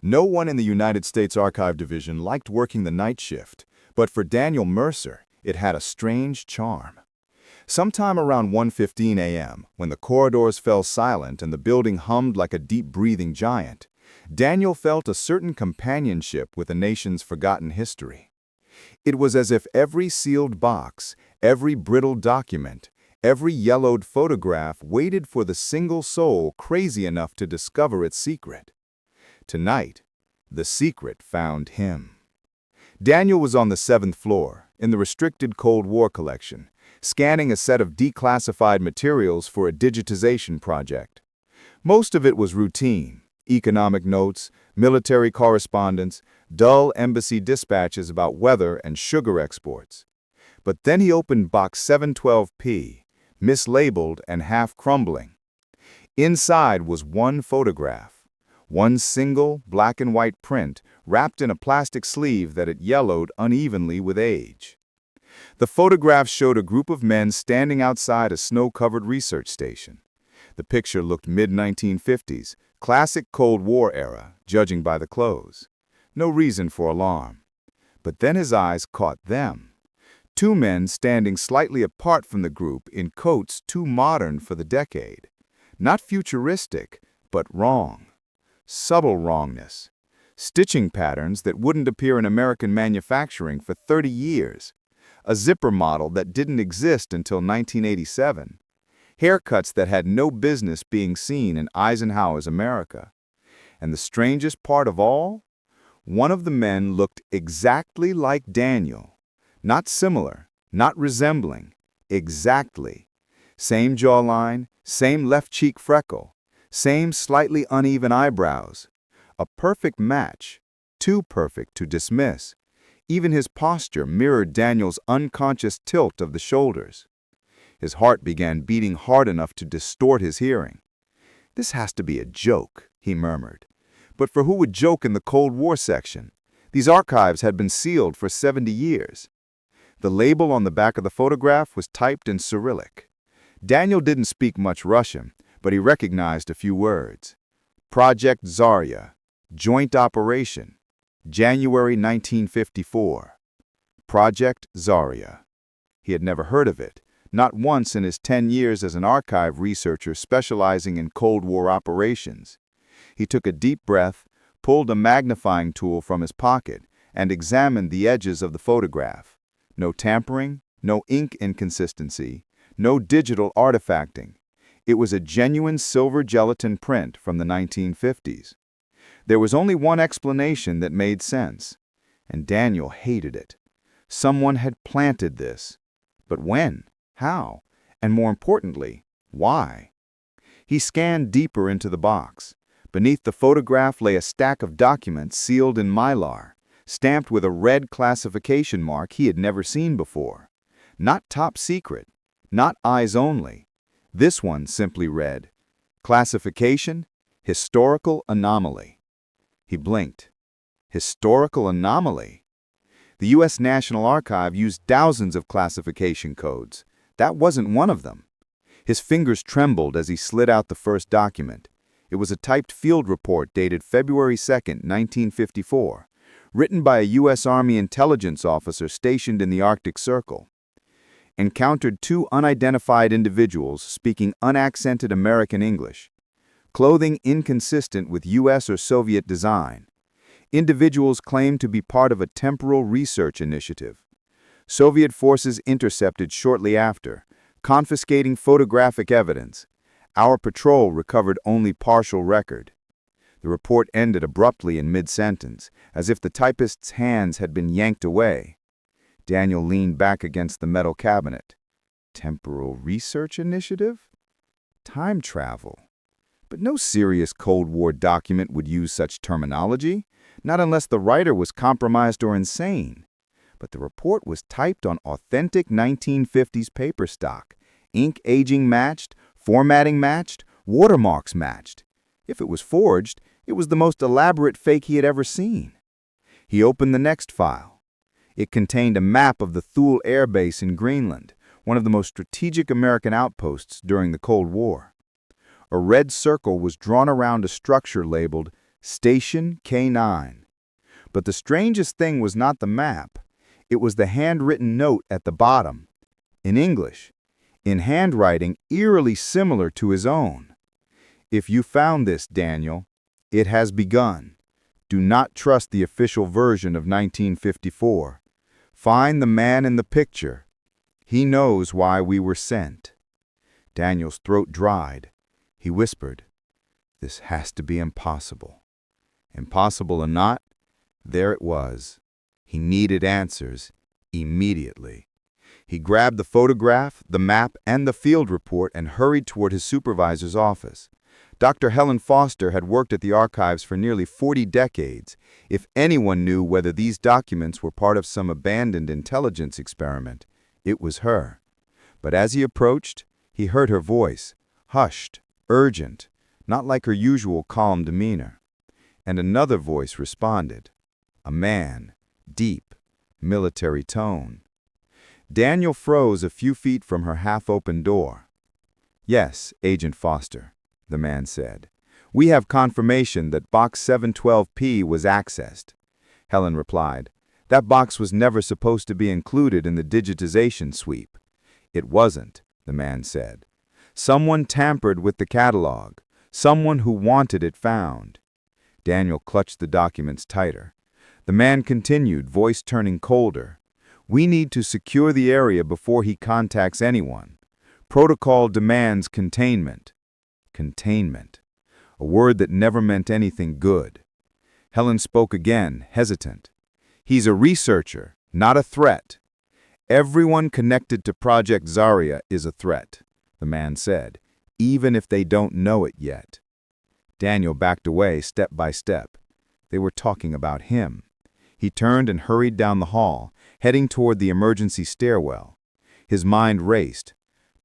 No one in the United States Archive Division liked working the night shift, but for Daniel Mercer, it had a strange charm. Sometime around 1:15 a.m., when the corridors fell silent and the building hummed like a deep-breathing giant, Daniel felt a certain companionship with the nation's forgotten history. It was as if every sealed box, every brittle document, every yellowed photograph waited for the single soul crazy enough to discover its secret. Tonight, the secret found him. Daniel was on the 7th floor, in the restricted Cold War collection, scanning a set of declassified materials for a digitization project. Most of it was routine: economic notes, military correspondence, dull embassy dispatches about weather and sugar exports. But then he opened box 712P, mislabeled and half-crumbling. Inside was one photograph, one single black-and-white print wrapped in a plastic sleeve that had yellowed unevenly with age. The photograph showed a group of men standing outside a snow-covered research station. The picture looked mid-1950s, classic Cold War era, judging by the clothes. No reason for alarm. But then his eyes caught them. Two men standing slightly apart from the group in coats too modern for the decade. Not futuristic, but wrong. Subtle wrongness. Stitching patterns that wouldn't appear in American manufacturing for 30 years. A zipper model that didn't exist until 1987. Haircuts that had no business being seen in Eisenhower's America. And the strangest part of all? One of the men looked exactly like Daniel. Not similar, not resembling, exactly. Same jawline, same left cheek freckle, same slightly uneven eyebrows. A perfect match, too perfect to dismiss. Even his posture mirrored Daniel's unconscious tilt of the shoulders. His heart began beating hard enough to distort his hearing. "This has to be a joke," he murmured. But for who would joke in the Cold War section? These archives had been sealed for 70 years. The label on the back of the photograph was typed in Cyrillic. Daniel didn't speak much Russian, but he recognized a few words. Project Zarya, Joint Operation, January 1954. Project Zarya. He had never heard of it, not once in his 10 years as an archive researcher specializing in Cold War operations. He took a deep breath, pulled a magnifying tool from his pocket, and examined the edges of the photograph. No tampering, no ink inconsistency, no digital artifacting. It was a genuine silver gelatin print from the 1950s. There was only one explanation that made sense, and Daniel hated it. Someone had planted this. But when? How? And more importantly, why? He scanned deeper into the box. Beneath the photograph lay a stack of documents sealed in mylar, stamped with a red classification mark he had never seen before. Not top secret, not eyes only. This one simply read, Classification, Historical Anomaly. He blinked. Historical anomaly? The U.S. National Archive used thousands of classification codes. That wasn't one of them. His fingers trembled as he slid out the first document. It was a typed field report dated February 2, 1954, written by a U.S. Army intelligence officer stationed in the Arctic Circle. Encountered two unidentified individuals speaking unaccented American English. Clothing inconsistent with U.S. or Soviet design. Individuals claimed to be part of a temporal research initiative. Soviet forces intercepted shortly after, confiscating photographic evidence. Our patrol recovered only partial record. The report ended abruptly in mid-sentence, as if the typist's hands had been yanked away. Daniel leaned back against the metal cabinet. Temporal research initiative? Time travel. But no serious Cold War document would use such terminology, not unless the writer was compromised or insane. But the report was typed on authentic 1950s paper stock, ink aging matched, formatting matched, watermarks matched. If it was forged, it was the most elaborate fake he had ever seen. He opened the next file. It contained a map of the Thule Air Base in Greenland, one of the most strategic American outposts during the Cold War. A red circle was drawn around a structure labeled Station K9. But the strangest thing was not the map. It was the handwritten note at the bottom, in English, in handwriting eerily similar to his own. If you found this, Daniel, it has begun. Do not trust the official version of 1954. Find the man in the picture. He knows why we were sent. Daniel's throat dried. He whispered, "This has to be impossible." Impossible or not, there it was. He needed answers immediately. He grabbed the photograph, the map, and the field report and hurried toward his supervisor's office. Dr. Helen Foster had worked at the archives for nearly 40 decades. If anyone knew whether these documents were part of some abandoned intelligence experiment, it was her. But as he approached, he heard her voice, hushed, urgent, not like her usual calm demeanor. And another voice responded, a man, deep, military tone. Daniel froze a few feet from her half-open door. "Yes, Agent Foster," the man said. "We have confirmation that Box 712P was accessed." Helen replied, "That box was never supposed to be included in the digitization sweep." "It wasn't," the man said. "Someone tampered with the catalog. Someone who wanted it found." Daniel clutched the documents tighter. The man continued, voice turning colder. "We need to secure the area before he contacts anyone. Protocol demands containment." Containment. A word that never meant anything good. Helen spoke again, hesitant. "He's a researcher, not a threat." "Everyone connected to Project Zarya is a threat," the man said, "even if they don't know it yet." Daniel backed away step by step. They were talking about him. He turned and hurried down the hall, heading toward the emergency stairwell. His mind raced.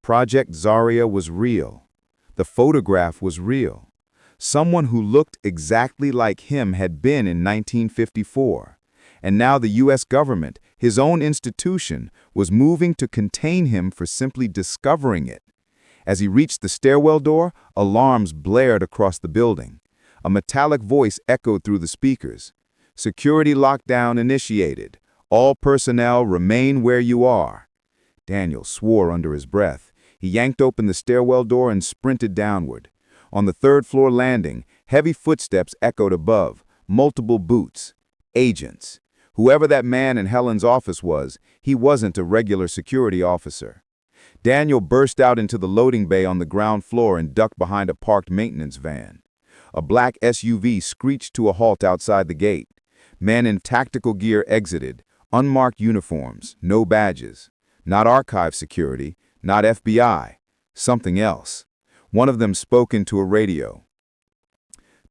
Project Zarya was real. The photograph was real. Someone who looked exactly like him had been in 1954. And now the U.S. government, his own institution, was moving to contain him for simply discovering it. As he reached the stairwell door, alarms blared across the building. A metallic voice echoed through the speakers. "Security lockdown initiated. All personnel remain where you are." Daniel swore under his breath. He yanked open the stairwell door and sprinted downward. On the third-floor landing, heavy footsteps echoed above, multiple boots. Agents. Whoever that man in Helen's office was, he wasn't a regular security officer. Daniel burst out into the loading bay on the ground floor and ducked behind a parked maintenance van. A black SUV screeched to a halt outside the gate. Men in tactical gear exited, unmarked uniforms, no badges. Not archive security, not FBI, something else. One of them spoke into a radio.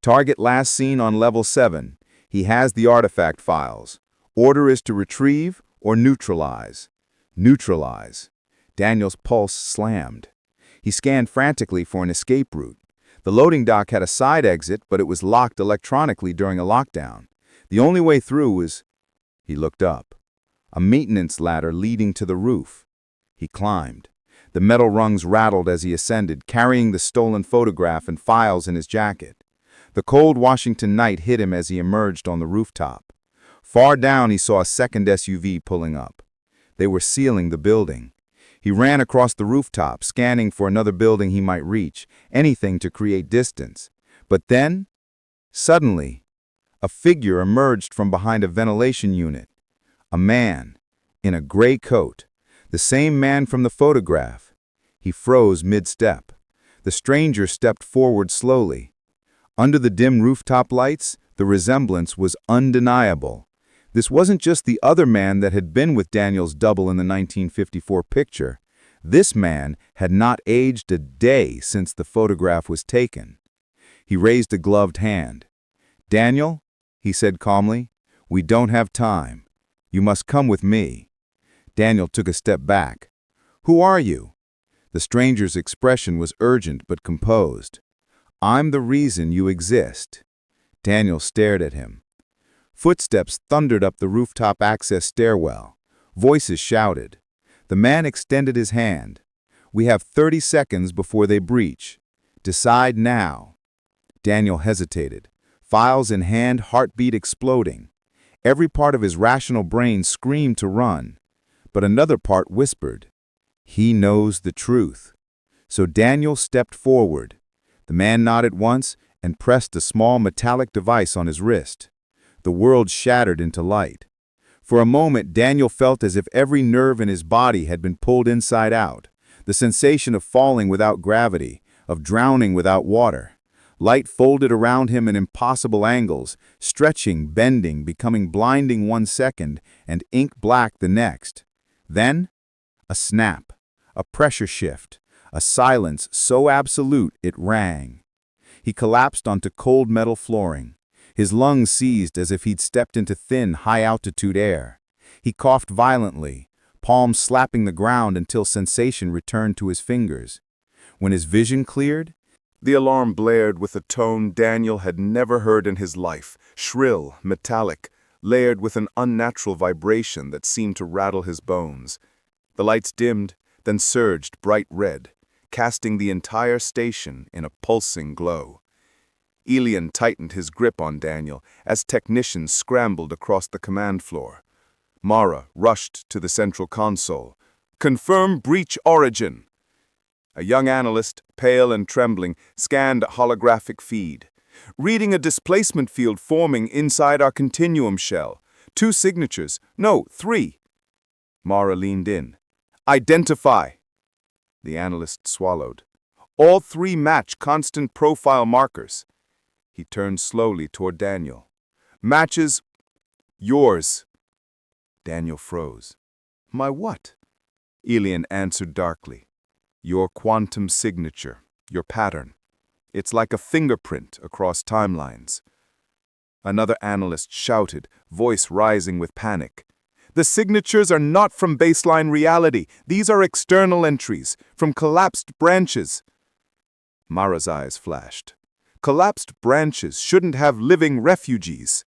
"Target last seen on level 7. He has the artifact files. Order is to retrieve or neutralize." Neutralize. Daniel's pulse slammed. He scanned frantically for an escape route. The loading dock had a side exit, but it was locked electronically during a lockdown. The only way through was... He looked up. A maintenance ladder leading to the roof. He climbed. The metal rungs rattled as he ascended, carrying the stolen photograph and files in his jacket. The cold Washington night hit him as he emerged on the rooftop. Far down he saw a second SUV pulling up. They were sealing the building. He ran across the rooftop, scanning for another building he might reach, anything to create distance. But then, suddenly, a figure emerged from behind a ventilation unit. A man, in a gray coat, the same man from the photograph. He froze mid-step. The stranger stepped forward slowly. Under the dim rooftop lights, the resemblance was undeniable. This wasn't just the other man that had been with Daniel's double in the 1954 picture. This man had not aged a day since the photograph was taken. He raised a gloved hand. "Daniel," he said calmly, "we don't have time. You must come with me." Daniel took a step back. "Who are you?" The stranger's expression was urgent but composed. "I'm the reason you exist." Daniel stared at him. Footsteps thundered up the rooftop access stairwell. Voices shouted. The man extended his hand. "We have 30 seconds before they breach. Decide now." Daniel hesitated. files in hand, heartbeat exploding. Every part of his rational brain screamed to run, but another part whispered, "He knows the truth." So Daniel stepped forward. The man nodded once and pressed a small metallic device on his wrist. The world shattered into light. For a moment, Daniel felt as if every nerve in his body had been pulled inside out, the sensation of falling without gravity, of drowning without water. Light folded around him in impossible angles, stretching, bending, becoming blinding 1 second, and ink black the next. Then, a snap, a pressure shift, a silence so absolute it rang. He collapsed onto cold metal flooring. His lungs seized as if he'd stepped into thin, high-altitude air. He coughed violently, palms slapping the ground until sensation returned to his fingers. When his vision cleared, the alarm blared with a tone Daniel had never heard in his life, shrill, metallic, layered with an unnatural vibration that seemed to rattle his bones. The lights dimmed, then surged bright red, casting the entire station in a pulsing glow. Elian tightened his grip on Daniel as technicians scrambled across the command floor. Mara rushed to the central console. "Confirm breach origin." A young analyst, pale and trembling, scanned a holographic feed. "Reading a displacement field forming inside our continuum shell. 2 signatures. No, 3. Mara leaned in. "Identify." The analyst swallowed. "All 3 match constant profile markers." He turned slowly toward Daniel. "Matches yours." Daniel froze. "My what?" Elian answered darkly. "Your quantum signature, your pattern. It's like a fingerprint across timelines." Another analyst shouted, voice rising with panic. "The signatures are not from baseline reality. These are external entries, from collapsed branches." Mara's eyes flashed. "Collapsed branches shouldn't have living refugees."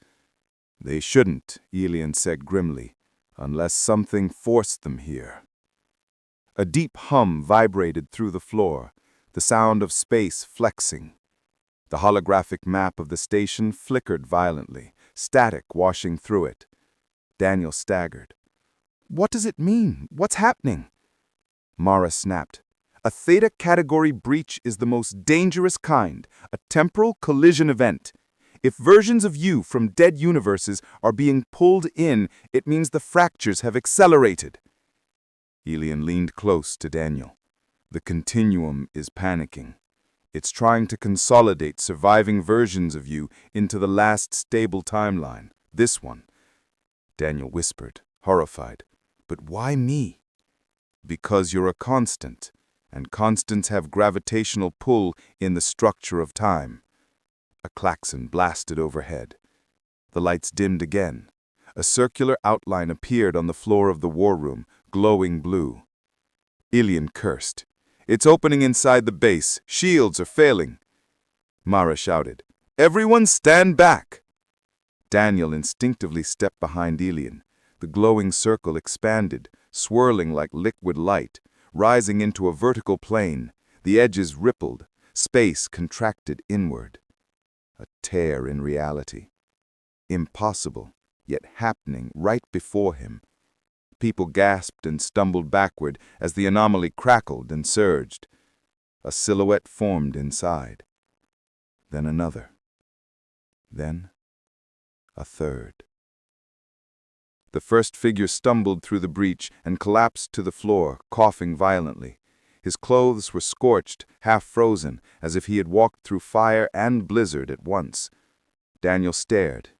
"They shouldn't," Elian said grimly, "unless something forced them here." A deep hum vibrated through the floor, the sound of space flexing. The holographic map of the station flickered violently, static washing through it. Daniel staggered. "What does it mean? What's happening?" Mara snapped. "A theta category breach is the most dangerous kind, a temporal collision event. If versions of you from dead universes are being pulled in, it means the fractures have accelerated." Elian leaned close to Daniel. "The continuum is panicking. It's trying to consolidate surviving versions of you into the last stable timeline, this one." Daniel whispered, horrified. "But why me?" "Because you're a constant, and constants have gravitational pull in the structure of time." A klaxon blasted overhead. The lights dimmed again. A circular outline appeared on the floor of the war room, glowing blue. Elian cursed. "It's opening inside the base. Shields are failing." Mara shouted, "Everyone stand back!" Daniel instinctively stepped behind Elian. The glowing circle expanded, swirling like liquid light, rising into a vertical plane. The edges rippled, space contracted inward. A tear in reality. Impossible, yet happening right before him. People gasped and stumbled backward as the anomaly crackled and surged. A silhouette formed inside. Then another. Then a third. The first figure stumbled through the breach and collapsed to the floor, coughing violently. His clothes were scorched, half frozen, as if he had walked through fire and blizzard at once. Daniel stared.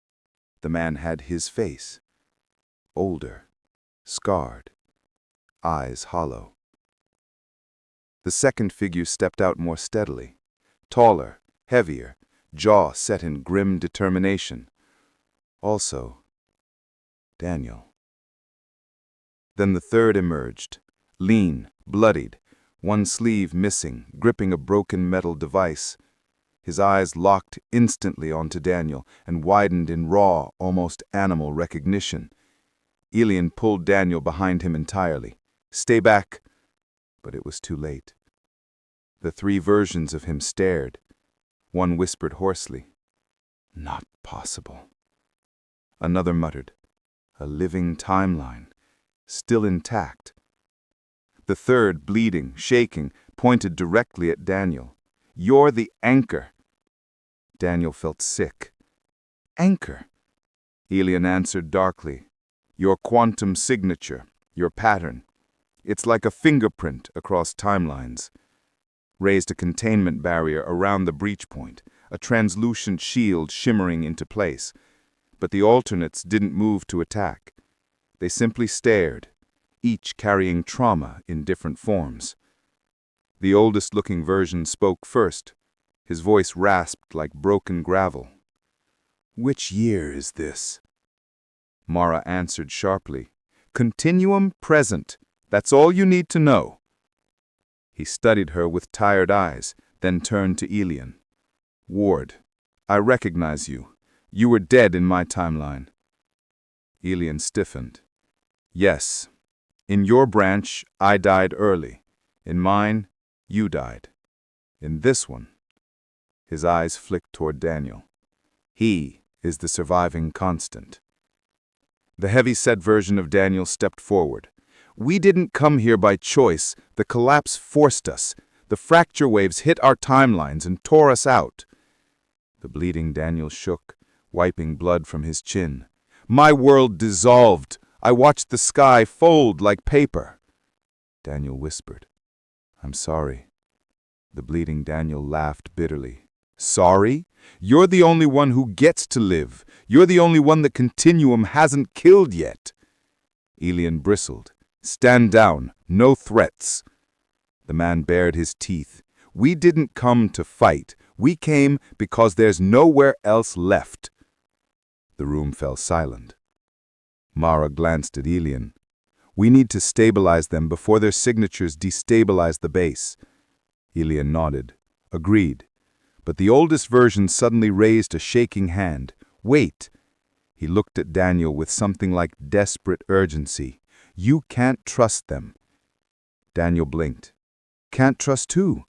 The man had his face. Older. Scarred, eyes hollow. The second figure stepped out more steadily, taller, heavier, jaw set in grim determination. Also, Daniel. Then the third emerged, lean, bloodied, one sleeve missing, gripping a broken metal device. His eyes locked instantly onto Daniel and widened in raw, almost animal recognition. Elian pulled Daniel behind him entirely. "Stay back!" But it was too late. The 3 versions of him stared. One whispered hoarsely, Not possible. Another muttered, a living timeline, still intact. The third, bleeding, shaking, pointed directly at Daniel. You're the anchor. Daniel felt sick. Anchor? Elian answered darkly. Your quantum signature, your pattern. It's like a fingerprint across timelines. Raised a containment barrier around the breach point, a translucent shield shimmering into place. But the alternates didn't move to attack. They simply stared, each carrying trauma in different forms. The oldest-looking version spoke first. His voice rasped like broken gravel. Which year is this? Mara answered sharply. Continuum present. That's all you need to know. He studied her with tired eyes, then turned to Elian. Ward, I recognize you. You were dead in my timeline. Elian stiffened. Yes. In your branch, I died early. In mine, you died. In this one. His eyes flicked toward Daniel. He is the surviving constant. The heavy-set version of Daniel stepped forward. We didn't come here by choice. The collapse forced us. The fracture waves hit our timelines and tore us out. The bleeding Daniel shook, wiping blood from his chin. My world dissolved. I watched the sky fold like paper. Daniel whispered. I'm sorry. The bleeding Daniel laughed bitterly. Sorry? You're the only one who gets to live. You're the only one the continuum hasn't killed yet. Elian bristled. Stand down. No threats. The man bared his teeth. We didn't come to fight. We came because there's nowhere else left. The room fell silent. Mara glanced at Elian. We need to stabilize them before their signatures destabilize the base. Elian nodded. Agreed. But the oldest version suddenly raised a shaking hand. Wait. He looked at Daniel with something like desperate urgency. You can't trust them. Daniel blinked. Can't trust who?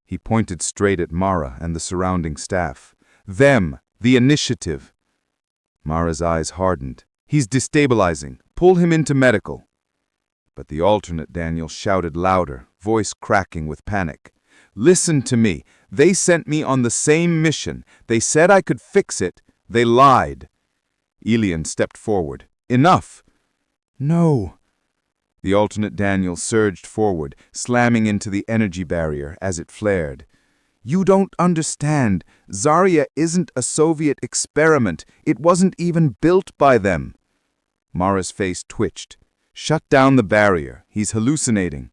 He pointed straight at Mara and the surrounding staff. Them, the initiative. Mara's eyes hardened. He's destabilizing. Pull him into medical. But the alternate Daniel shouted louder, voice cracking with panic. Listen to me. They sent me on the same mission. They said I could fix it. They lied. Elian stepped forward. Enough. No. The alternate Daniel surged forward, slamming into the energy barrier as it flared. You don't understand. Zarya isn't a Soviet experiment. It wasn't even built by them. Mara's face twitched. Shut down the barrier. He's hallucinating.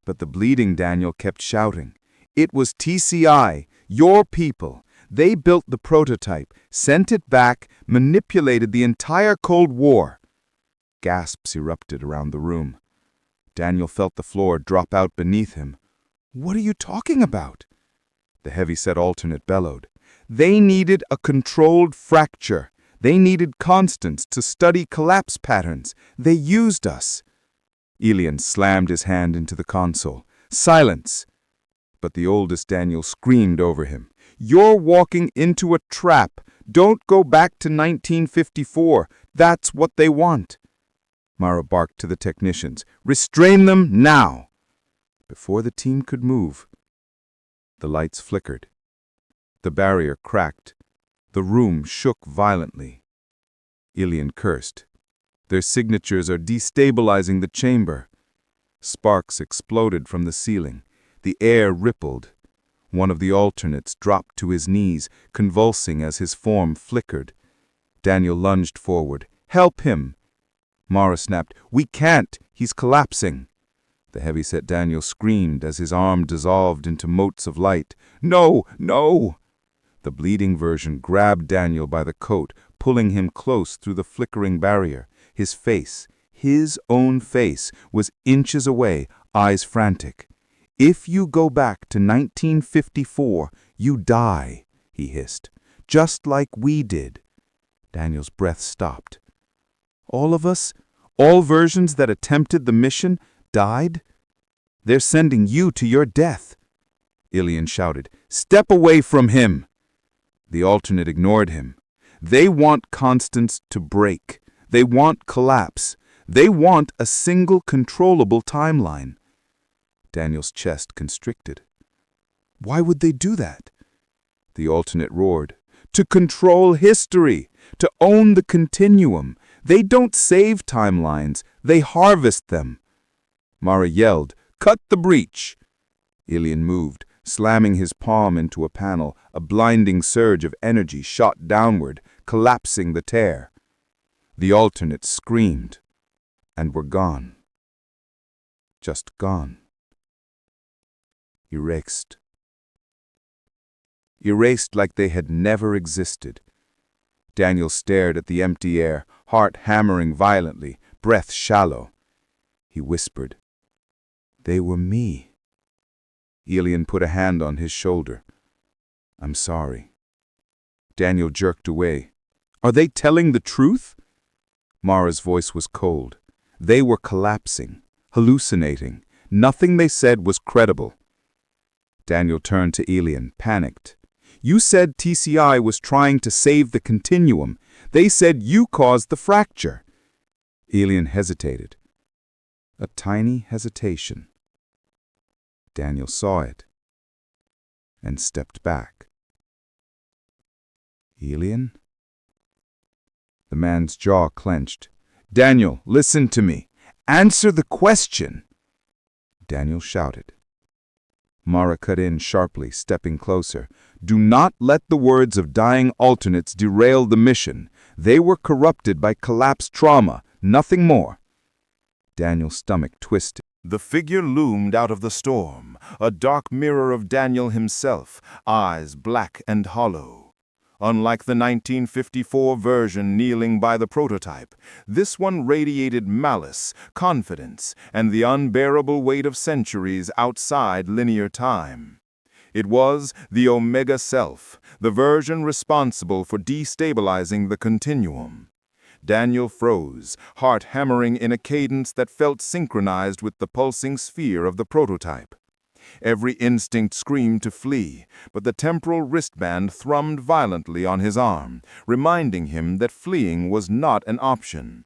But the bleeding Daniel kept shouting. It was TCI, your people. They built the prototype, sent it back, manipulated the entire Cold War. Gasps erupted around the room. Daniel felt the floor drop out beneath him. What are you talking about? The heavy-set alternate bellowed. They needed a controlled fracture. They needed constants to study collapse patterns. They used us. Elian slammed his hand into the console. Silence! But the oldest Daniel screamed over him. You're walking into a trap. Don't go back to 1954. That's what they want. Mara barked to the technicians. Restrain them now! Before the team could move, the lights flickered. The barrier cracked. The room shook violently. Elian cursed. Their signatures are destabilizing the chamber. Sparks exploded from the ceiling. The air rippled. One of the alternates dropped to his knees, convulsing as his form flickered. Daniel lunged forward. Help him! Mara snapped. We can't! He's collapsing! The heavy-set Daniel screamed as his arm dissolved into motes of light. No! No! The bleeding version grabbed Daniel by the coat, pulling him close through the flickering barrier. His face, his own face, was inches away, eyes frantic. If you go back to 1954, you die, he hissed. Just like we did. Daniel's breath stopped. All of us, all versions that attempted the mission, died? They're sending you to your death. Elian shouted. Step away from him! The alternate ignored him. They want constants to break. They want collapse. They want a single controllable timeline. Daniel's chest constricted. Why would they do that? The alternate roared. To control history, to own the continuum. They don't save timelines, they harvest them. Mara yelled, "Cut the breach!" Ilian moved, slamming his palm into a panel. A blinding surge of energy shot downward, collapsing the tear. The alternates screamed, and were gone. Just gone. Erased. Erased like they had never existed. Daniel stared at the empty air, heart hammering violently, breath shallow. He whispered, "They were me." Ilian put a hand on his shoulder. "I'm sorry." Daniel jerked away. "Are they telling the truth?" Mara's voice was cold. They were collapsing, hallucinating. Nothing they said was credible. Daniel turned to Ilian, panicked. "You said TCI was trying to save the continuum. They said you caused the fracture." Ilian hesitated. A tiny hesitation. Daniel saw it and stepped back. "Ilian?" The man's jaw clenched. "Daniel, listen to me. Answer the question." Daniel shouted. Mara cut in sharply, stepping closer. "Do not let the words of dying alternates derail the mission. They were corrupted by collapse trauma, nothing more." Daniel's stomach twisted. The figure loomed out of the storm, a dark mirror of Daniel himself, eyes black and hollow. Unlike the 1954 version kneeling by the prototype, this one radiated malice, confidence, and the unbearable weight of centuries outside linear time. It was the Omega Self, the version responsible for destabilizing the continuum. Daniel froze, heart hammering in a cadence that felt synchronized with the pulsing sphere of the prototype. Every instinct screamed to flee, but the temporal wristband thrummed violently on his arm, reminding him that fleeing was not an option.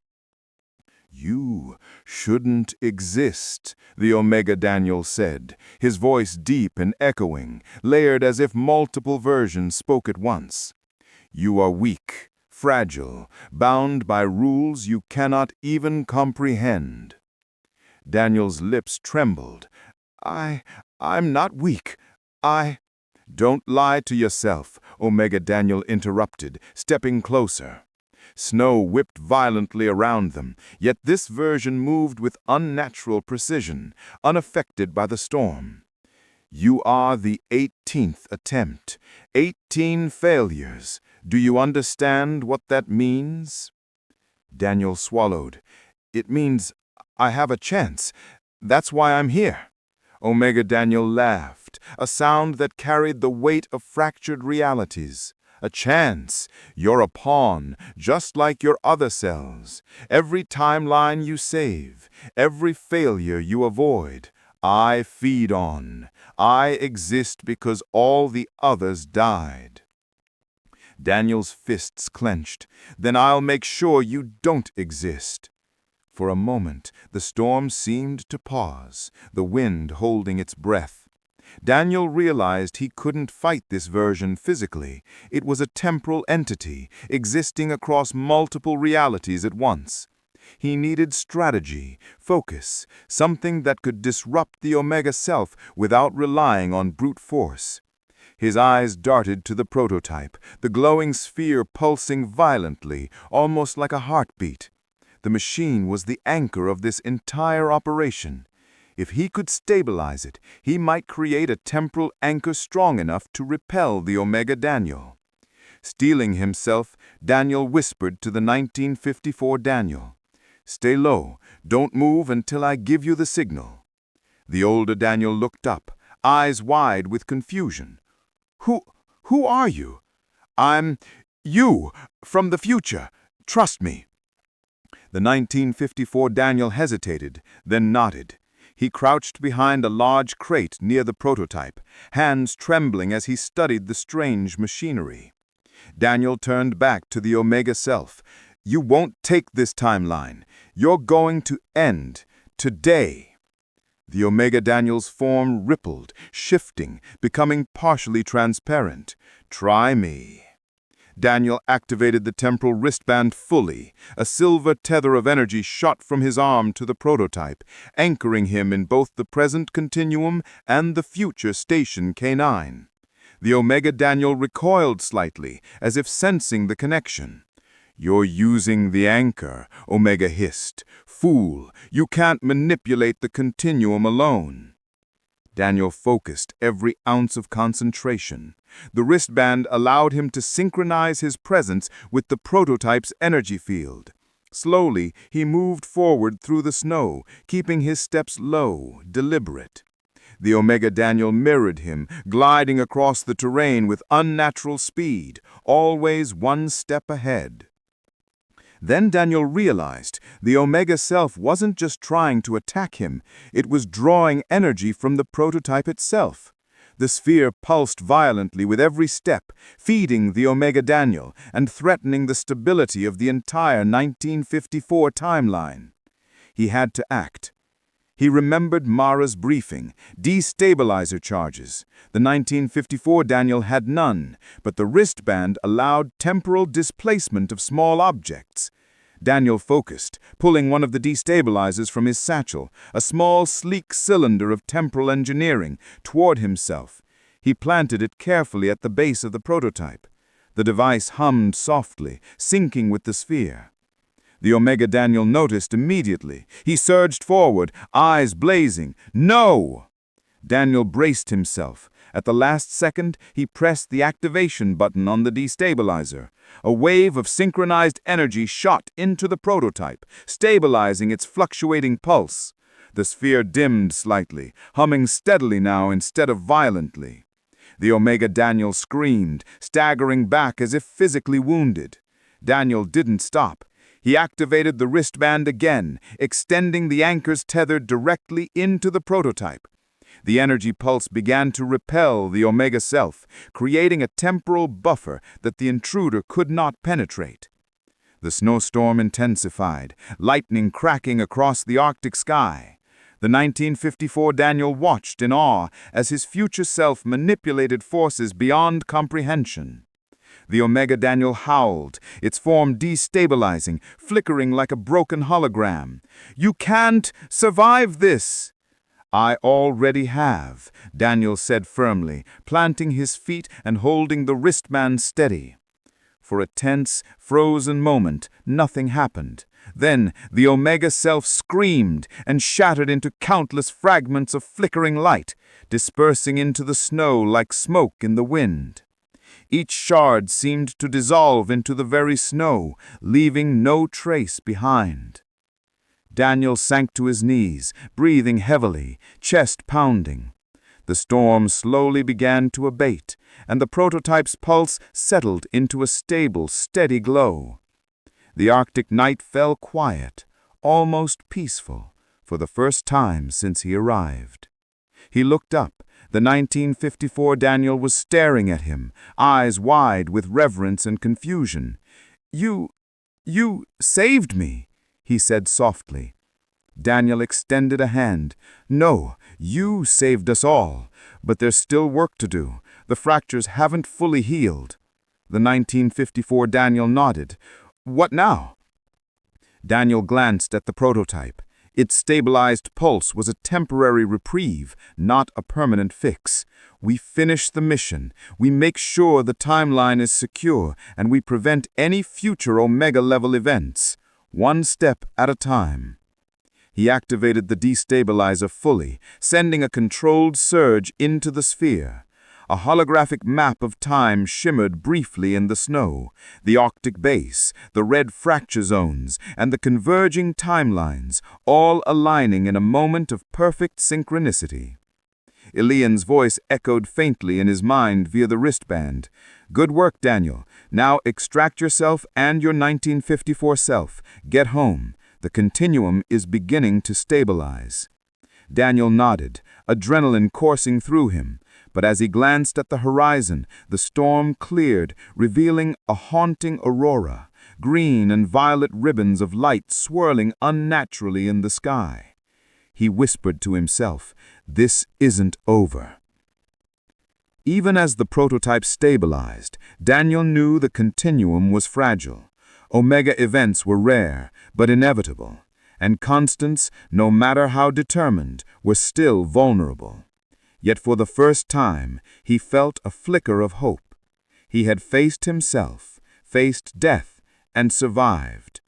"You shouldn't exist," the Omega Daniel said, his voice deep and echoing, layered as if multiple versions spoke at once. "You are weak, fragile, bound by rules you cannot even comprehend." Daniel's lips trembled. I'm not weak. Don't lie to yourself," Omega Daniel interrupted, stepping closer. Snow whipped violently around them, yet this version moved with unnatural precision, unaffected by the storm. "You are the 18th attempt. 18 failures. Do you understand what that means?" Daniel swallowed. "It means I have a chance. That's why I'm here." Omega Daniel laughed, a sound that carried the weight of fractured realities. "A chance. You're a pawn, just like your other selves. Every timeline you save, every failure you avoid, I feed on. I exist because all the others died." Daniel's fists clenched. "Then I'll make sure you don't exist." For a moment, the storm seemed to pause, the wind holding its breath. Daniel realized he couldn't fight this version physically. It was a temporal entity, existing across multiple realities at once. He needed strategy, focus, something that could disrupt the Omega Self without relying on brute force. His eyes darted to the prototype, the glowing sphere pulsing violently, almost like a heartbeat. The machine was the anchor of this entire operation. If he could stabilize it, he might create a temporal anchor strong enough to repel the Omega Daniel. Steeling himself, Daniel whispered to the 1954 Daniel, "Stay low. Don't move until I give you the signal." The older Daniel looked up, eyes wide with confusion. Who are you?" "I'm you, from the future. Trust me." The 1954 Daniel hesitated, then nodded. He crouched behind a large crate near the prototype, hands trembling as he studied the strange machinery. Daniel turned back to the Omega self. You won't take this timeline. You're going to end today. The Omega Daniel's form rippled, shifting, becoming partially transparent. Try me. Daniel activated the temporal wristband fully. A silver tether of energy shot from his arm to the prototype, anchoring him in both the present continuum and the future station K9. The Omega Daniel recoiled slightly, as if sensing the connection. You're using the anchor, Omega hissed. Fool, you can't manipulate the continuum alone. Daniel focused every ounce of concentration. The wristband allowed him to synchronize his presence with the prototype's energy field. Slowly, he moved forward through the snow, keeping his steps low, deliberate. The Omega Daniel mirrored him, gliding across the terrain with unnatural speed, always one step ahead. Then Daniel realized the Omega self wasn't just trying to attack him, it was drawing energy from the prototype itself. The sphere pulsed violently with every step, feeding the Omega Daniel and threatening the stability of the entire 1954 timeline. He had to act. He remembered Mara's briefing, destabilizer charges. The 1954 Daniel had none, but the wristband allowed temporal displacement of small objects. Daniel focused, pulling one of the destabilizers from his satchel, a small, sleek cylinder of temporal engineering, toward himself. He planted it carefully at the base of the prototype. The device hummed softly, syncing with the sphere. The Omega Daniel noticed immediately. He surged forward, eyes blazing. No! Daniel braced himself. At the last second, he pressed the activation button on the destabilizer. A wave of synchronized energy shot into the prototype, stabilizing its fluctuating pulse. The sphere dimmed slightly, humming steadily now instead of violently. The Omega Daniel screamed, staggering back as if physically wounded. Daniel didn't stop. He activated the wristband again, extending the anchor's tether directly into the prototype. The energy pulse began to repel the Omega self, creating a temporal buffer that the intruder could not penetrate. The snowstorm intensified, lightning cracking across the Arctic sky. The 1954 Daniel watched in awe as his future self manipulated forces beyond comprehension. The Omega Daniel howled, its form destabilizing, flickering like a broken hologram. You can't survive this! I already have, Daniel said firmly, planting his feet and holding the wristband steady. For a tense, frozen moment, nothing happened. Then the Omega self screamed and shattered into countless fragments of flickering light, dispersing into the snow like smoke in the wind. Each shard seemed to dissolve into the very snow, leaving no trace behind. Daniel sank to his knees, breathing heavily, chest pounding. The storm slowly began to abate, and the prototype's pulse settled into a stable, steady glow. The Arctic night fell quiet, almost peaceful, for the first time since he arrived. He looked up. The 1954 Daniel was staring at him, eyes wide with reverence and confusion. You saved me, he said softly. Daniel extended a hand. No, you saved us all, but there's still work to do. The fractures haven't fully healed. The 1954 Daniel nodded. What now? Daniel glanced at the prototype. Its stabilized pulse was a temporary reprieve, not a permanent fix. We finish the mission, we make sure the timeline is secure, and we prevent any future Omega-level events, one step at a time. He activated the destabilizer fully, sending a controlled surge into the sphere. A holographic map of time shimmered briefly in the snow, the Arctic base, the red fracture zones, and the converging timelines, all aligning in a moment of perfect synchronicity. Elian's voice echoed faintly in his mind via the wristband. Good work, Daniel. Now extract yourself and your 1954 self. Get home. The continuum is beginning to stabilize. Daniel nodded, adrenaline coursing through him. But as he glanced at the horizon, the storm cleared, revealing a haunting aurora, green and violet ribbons of light swirling unnaturally in the sky. He whispered to himself, "This isn't over." Even as the prototype stabilized, Daniel knew the continuum was fragile. Omega events were rare, but inevitable, and constants, no matter how determined, were still vulnerable. Yet for the first time, he felt a flicker of hope. He had faced himself, faced death, and survived.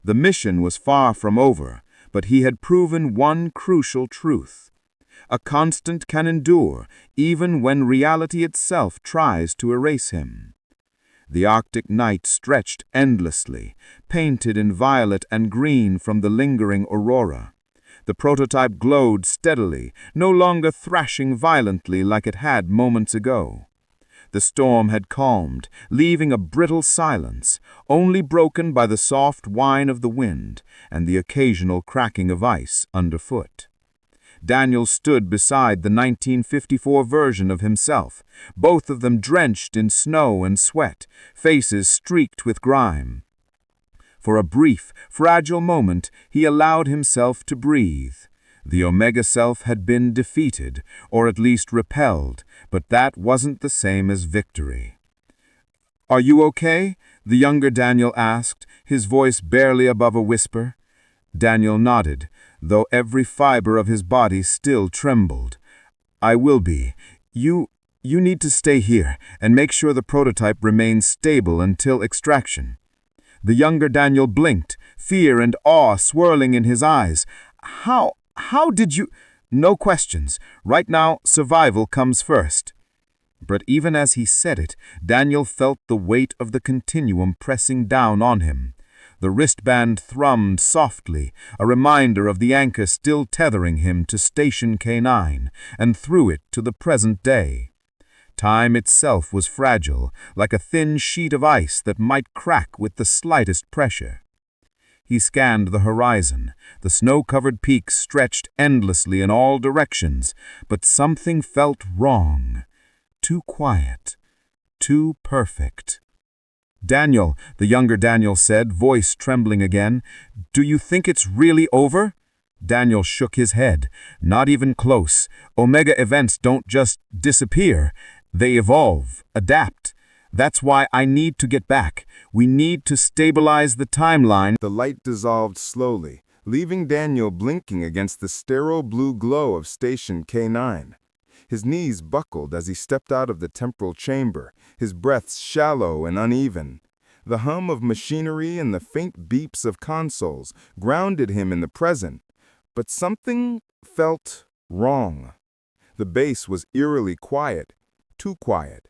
The mission was far from over, but he had proven one crucial truth. A constant can endure, even when reality itself tries to erase him. The Arctic night stretched endlessly, painted in violet and green from the lingering aurora. The prototype glowed steadily, no longer thrashing violently like it had moments ago. The storm had calmed, leaving a brittle silence, only broken by the soft whine of the wind and the occasional cracking of ice underfoot. Daniel stood beside the 1954 version of himself, both of them drenched in snow and sweat, faces streaked with grime. For a brief, fragile moment, he allowed himself to breathe. The Omega Self had been defeated, or at least repelled, but that wasn't the same as victory. "Are you okay?" the younger Daniel asked, his voice barely above a whisper. Daniel nodded, though every fiber of his body still trembled. "I will be. You need to stay here and make sure the prototype remains stable until extraction." The younger Daniel blinked, fear and awe swirling in his eyes. How did you—" "No questions. Right now, survival comes first." But even as he said it, Daniel felt the weight of the continuum pressing down on him. The wristband thrummed softly, a reminder of the anchor still tethering him to Station K9, and through it to the present day. Time itself was fragile, like a thin sheet of ice that might crack with the slightest pressure. He scanned the horizon. The snow-covered peaks stretched endlessly in all directions, but something felt wrong. Too quiet. Too perfect. "Daniel," the younger Daniel said, voice trembling again, "do you think it's really over?" Daniel shook his head. "Not even close. Omega events don't just disappear. They evolve, adapt. That's why I need to get back. We need to stabilize the timeline." The light dissolved slowly, leaving Daniel blinking against the sterile blue glow of Station K9. His knees buckled as he stepped out of the temporal chamber, his breath shallow and uneven. The hum of machinery and the faint beeps of consoles grounded him in the present, but something felt wrong. The base was eerily quiet, too quiet.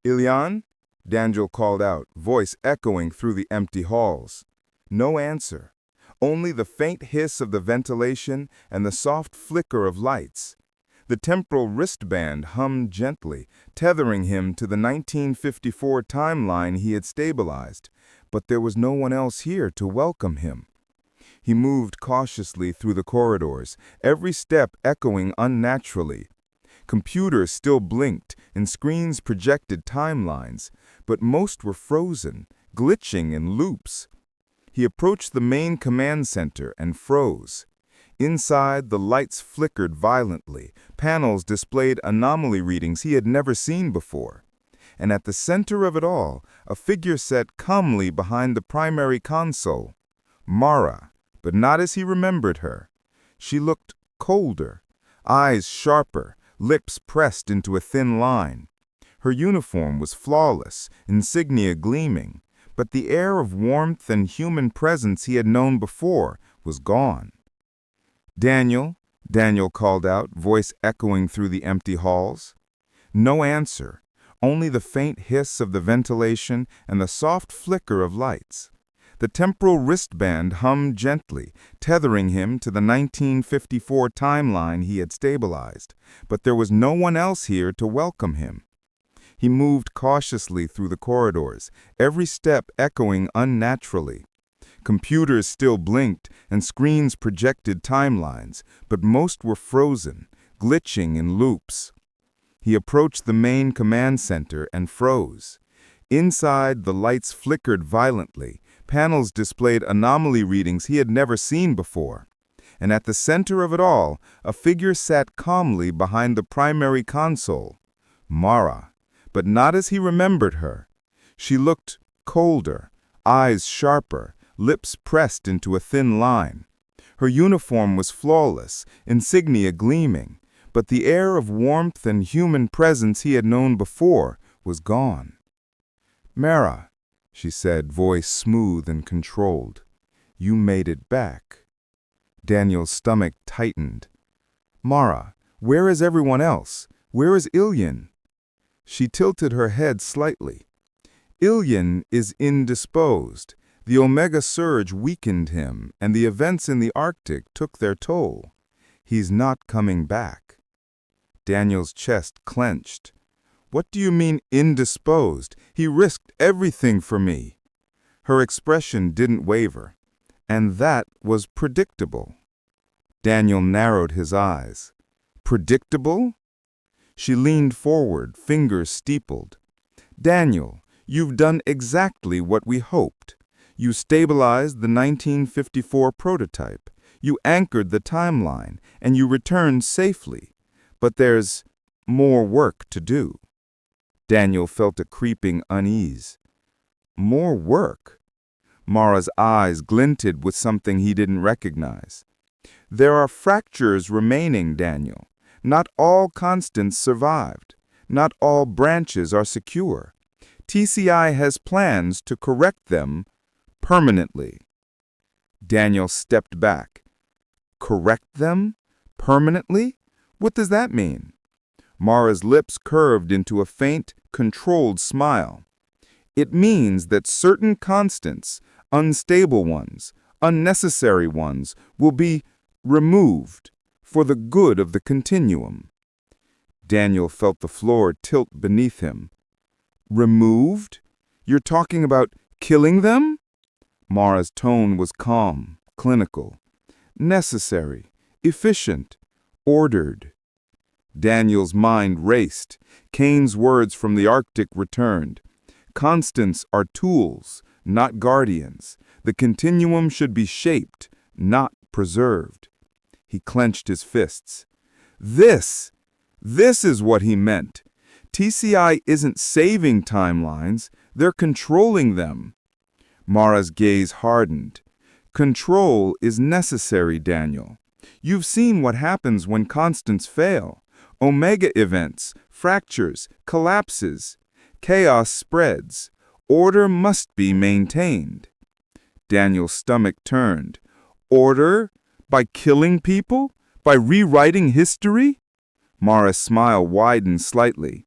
"Ilian?" Daniel called out, voice echoing through the empty halls. No answer, only the faint hiss of the ventilation and the soft flicker of lights. The temporal wristband hummed gently, tethering him to the 1954 timeline he had stabilized, but there was no one else here to welcome him. He moved cautiously through the corridors, every step echoing unnaturally. Computers still blinked, and screens projected timelines, but most were frozen, glitching in loops. He approached the main command center and froze. Inside, the lights flickered violently, panels displayed anomaly readings he had never seen before. And at the center of it all, a figure sat calmly behind the primary console. Mara, but not as he remembered her. She looked colder, eyes sharper, lips pressed into a thin line. Her uniform was flawless, insignia gleaming, but the air of warmth and human presence he had known before was gone. "Daniel," Daniel called out, voice echoing through the empty halls. No answer, only the faint hiss of the ventilation and the soft flicker of lights. The temporal wristband hummed gently, tethering him to the 1954 timeline he had stabilized, but there was no one else here to welcome him. He moved cautiously through the corridors, every step echoing unnaturally. Computers still blinked, and screens projected timelines, but most were frozen, glitching in loops. He approached the main command center and froze. Inside, the lights flickered violently. Panels displayed anomaly readings he had never seen before. And at the center of it all, a figure sat calmly behind the primary console. Mara, but not as he remembered her. She looked colder, eyes sharper, lips pressed into a thin line. Her uniform was flawless, insignia gleaming, but the air of warmth and human presence he had known before was gone. "Mara," she said, voice smooth and controlled. "You made it back." Daniel's stomach tightened. "Mara, where is everyone else? Where is Ilyin?" She tilted her head slightly. "Ilyin is indisposed. The Omega Surge weakened him, and the events in the Arctic took their toll. He's not coming back." Daniel's chest clenched. "What do you mean indisposed? He risked everything for me." Her expression didn't waver. "And that was predictable." Daniel narrowed his eyes. "Predictable?" She leaned forward, fingers steepled. "Daniel, you've done exactly what we hoped. You stabilized the 1954 prototype. You anchored the timeline, and you returned safely. But there's more work to do." Daniel felt a creeping unease. "More work?" Mara's eyes glinted with something he didn't recognize. "There are fractures remaining, Daniel. Not all constants survived. Not all branches are secure. TCI has plans to correct them permanently." Daniel stepped back. "Correct them? Permanently? What does that mean?" Mara's lips curved into a faint, controlled smile. "It means that certain constants, unstable ones, unnecessary ones, will be removed for the good of the continuum." Daniel felt the floor tilt beneath him. "Removed? You're talking about killing them?" Mara's tone was calm, clinical. "Necessary, efficient, ordered." Daniel's mind raced. Kane's words from the Arctic returned. "Constants are tools, not guardians. The continuum should be shaped, not preserved." He clenched his fists. This is what he meant. TCI isn't saving timelines, they're controlling them." Mara's gaze hardened. "Control is necessary, Daniel. You've seen what happens when constants fail. Omega events, fractures, collapses. Chaos spreads. Order must be maintained." Daniel's stomach turned. "Order? By killing people? By rewriting history?" Mara's smile widened slightly.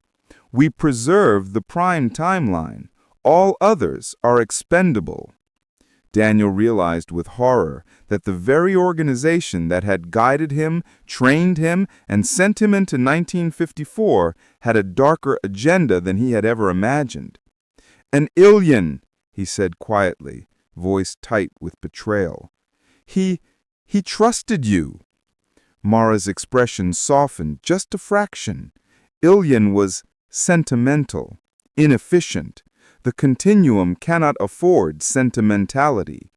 "We preserve the prime timeline. All others are expendable." Daniel realized with horror that the very organization that had guided him, trained him, and sent him into 1954 had a darker agenda than he had ever imagined. "An Ilyin," he said quietly, voice tight with betrayal. He trusted you." Mara's expression softened just a fraction. Ilyin was sentimental, inefficient. The continuum cannot afford sentimentality.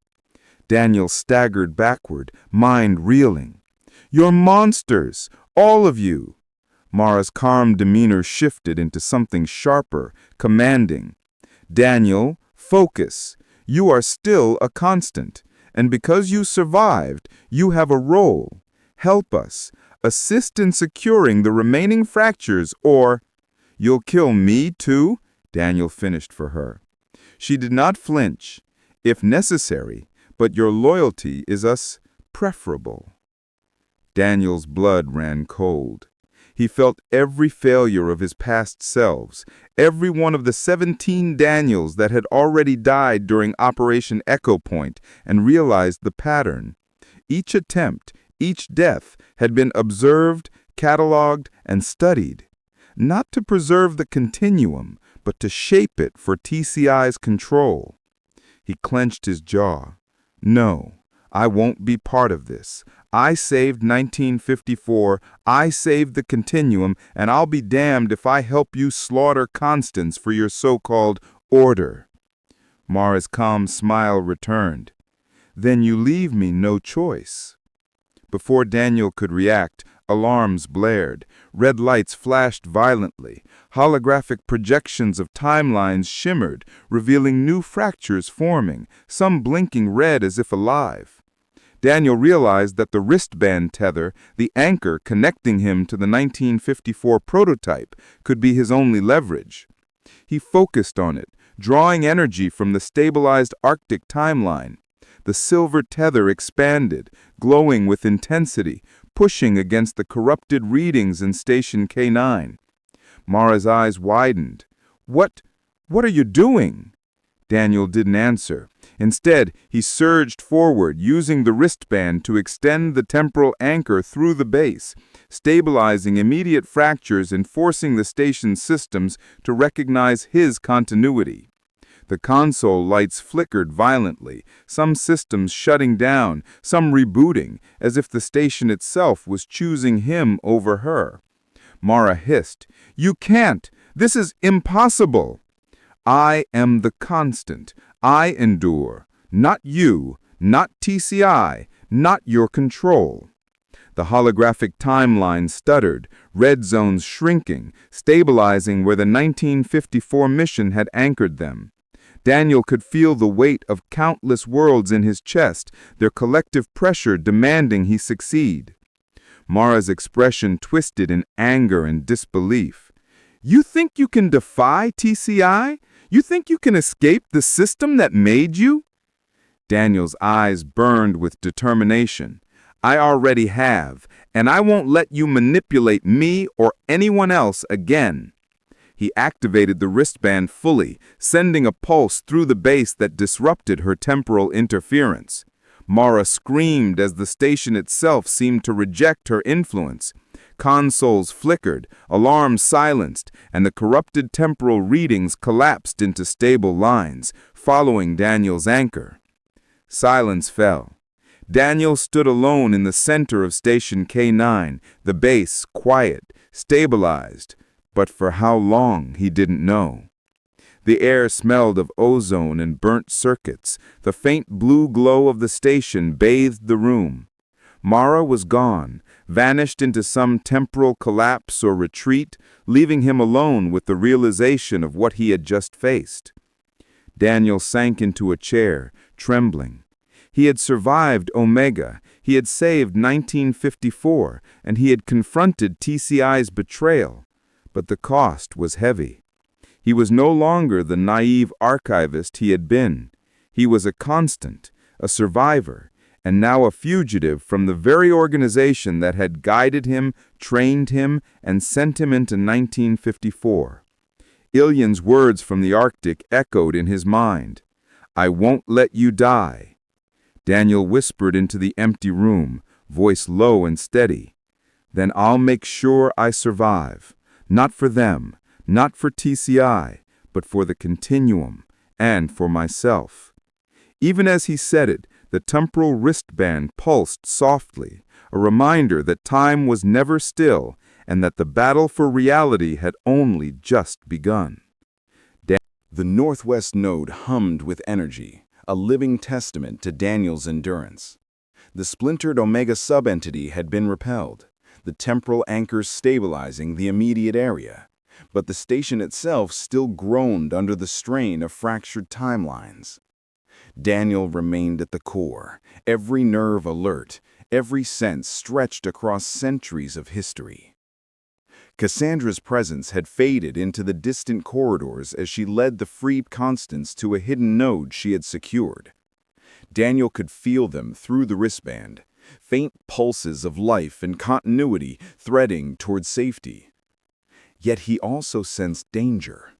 Daniel staggered backward, mind reeling. "You're monsters, all of you." Mara's calm demeanor shifted into something sharper, commanding. "Daniel, focus. You are still a constant, and because you survived, you have a role. Help us. Assist in securing the remaining fractures, or—" "You'll kill me, too?" Daniel finished for her. She did not flinch. "If necessary, but your loyalty is us preferable." Daniel's blood ran cold. He felt every failure of his past selves, every one of the 17 Daniels that had already died during Operation Echo Point, and realized the pattern. Each attempt, each death had been observed, catalogued, and studied. Not to preserve the continuum, but to shape it for TCI's control. He clenched his jaw. "No, I won't be part of this. I saved 1954, I saved the continuum, and I'll be damned if I help you slaughter Constance for your so-called order." Mara's calm smile returned. "Then you leave me no choice." Before Daniel could react, alarms blared, red lights flashed violently, holographic projections of timelines shimmered, revealing new fractures forming, some blinking red as if alive. Daniel realized that the wristband tether, the anchor connecting him to the 1954 prototype, could be his only leverage. He focused on it, drawing energy from the stabilized Arctic timeline. The silver tether expanded, glowing with intensity, pushing against the corrupted readings in Station K9. Mara's eyes widened. What are you doing?" Daniel didn't answer. Instead, he surged forward, using the wristband to extend the temporal anchor through the base, stabilizing immediate fractures and forcing the station's systems to recognize his continuity. The console lights flickered violently, some systems shutting down, some rebooting, as if the station itself was choosing him over her. Mara hissed, "You can't! This is impossible!" "I am the constant. I endure. Not you, not TCI, not your control." The holographic timeline stuttered, red zones shrinking, stabilizing where the 1954 mission had anchored them. Daniel could feel the weight of countless worlds in his chest, their collective pressure demanding he succeed. Mara's expression twisted in anger and disbelief. "You think you can defy TCI? You think you can escape the system that made you?" Daniel's eyes burned with determination. "I already have, and I won't let you manipulate me or anyone else again." He activated the wristband fully, sending a pulse through the base that disrupted her temporal interference. Mara screamed as the station itself seemed to reject her influence. Consoles flickered, alarms silenced, and the corrupted temporal readings collapsed into stable lines, following Daniel's anchor. Silence fell. Daniel stood alone in the center of Station K9, the base quiet, stabilized, but for how long he didn't know. The air smelled of ozone and burnt circuits. The faint blue glow of the station bathed the room. Mara was gone, vanished into some temporal collapse or retreat, leaving him alone with the realization of what he had just faced. Daniel sank into a chair, trembling. He had survived Omega, he had saved 1954, and he had confronted TCI's betrayal. But the cost was heavy. He was no longer the naive archivist he had been. He was a constant, a survivor, and now a fugitive from the very organization that had guided him, trained him, and sent him into 1954. Illian's words from the Arctic echoed in his mind. "I won't let you die." Daniel whispered into the empty room, voice low and steady. "Then I'll make sure I survive. Not for them, not for TCI, but for the continuum, and for myself." Even as he said it, the temporal wristband pulsed softly, a reminder that time was never still and that the battle for reality had only just begun. The Northwest node hummed with energy, a living testament to Daniel's endurance. The splintered Omega subentity had been repelled, the temporal anchors stabilizing the immediate area, but the station itself still groaned under the strain of fractured timelines. Daniel remained at the core, every nerve alert, every sense stretched across centuries of history. Cassandra's presence had faded into the distant corridors as she led the freed Constance to a hidden node she had secured. Daniel could feel them through the wristband, faint pulses of life and continuity threading toward safety. Yet he also sensed danger.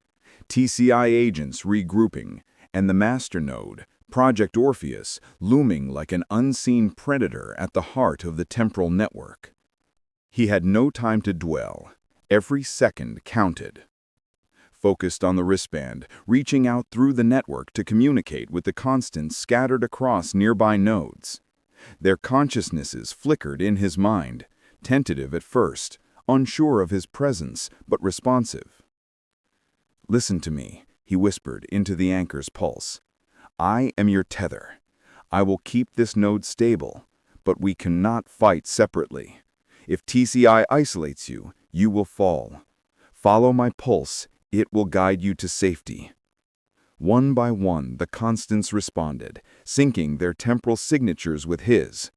TCI agents regrouping, and the master node, Project Orpheus, looming like an unseen predator at the heart of the temporal network. He had no time to dwell. Every second counted. Focused on the wristband, reaching out through the network to communicate with the constants scattered across nearby nodes. Their consciousnesses flickered in his mind, tentative at first, unsure of his presence, but responsive. "Listen to me," he whispered into the anchor's pulse. "I am your tether. I will keep this node stable, but we cannot fight separately. If TCI isolates you, you will fall. Follow my pulse, it will guide you to safety." One by one, the constants responded, syncing their temporal signatures with his.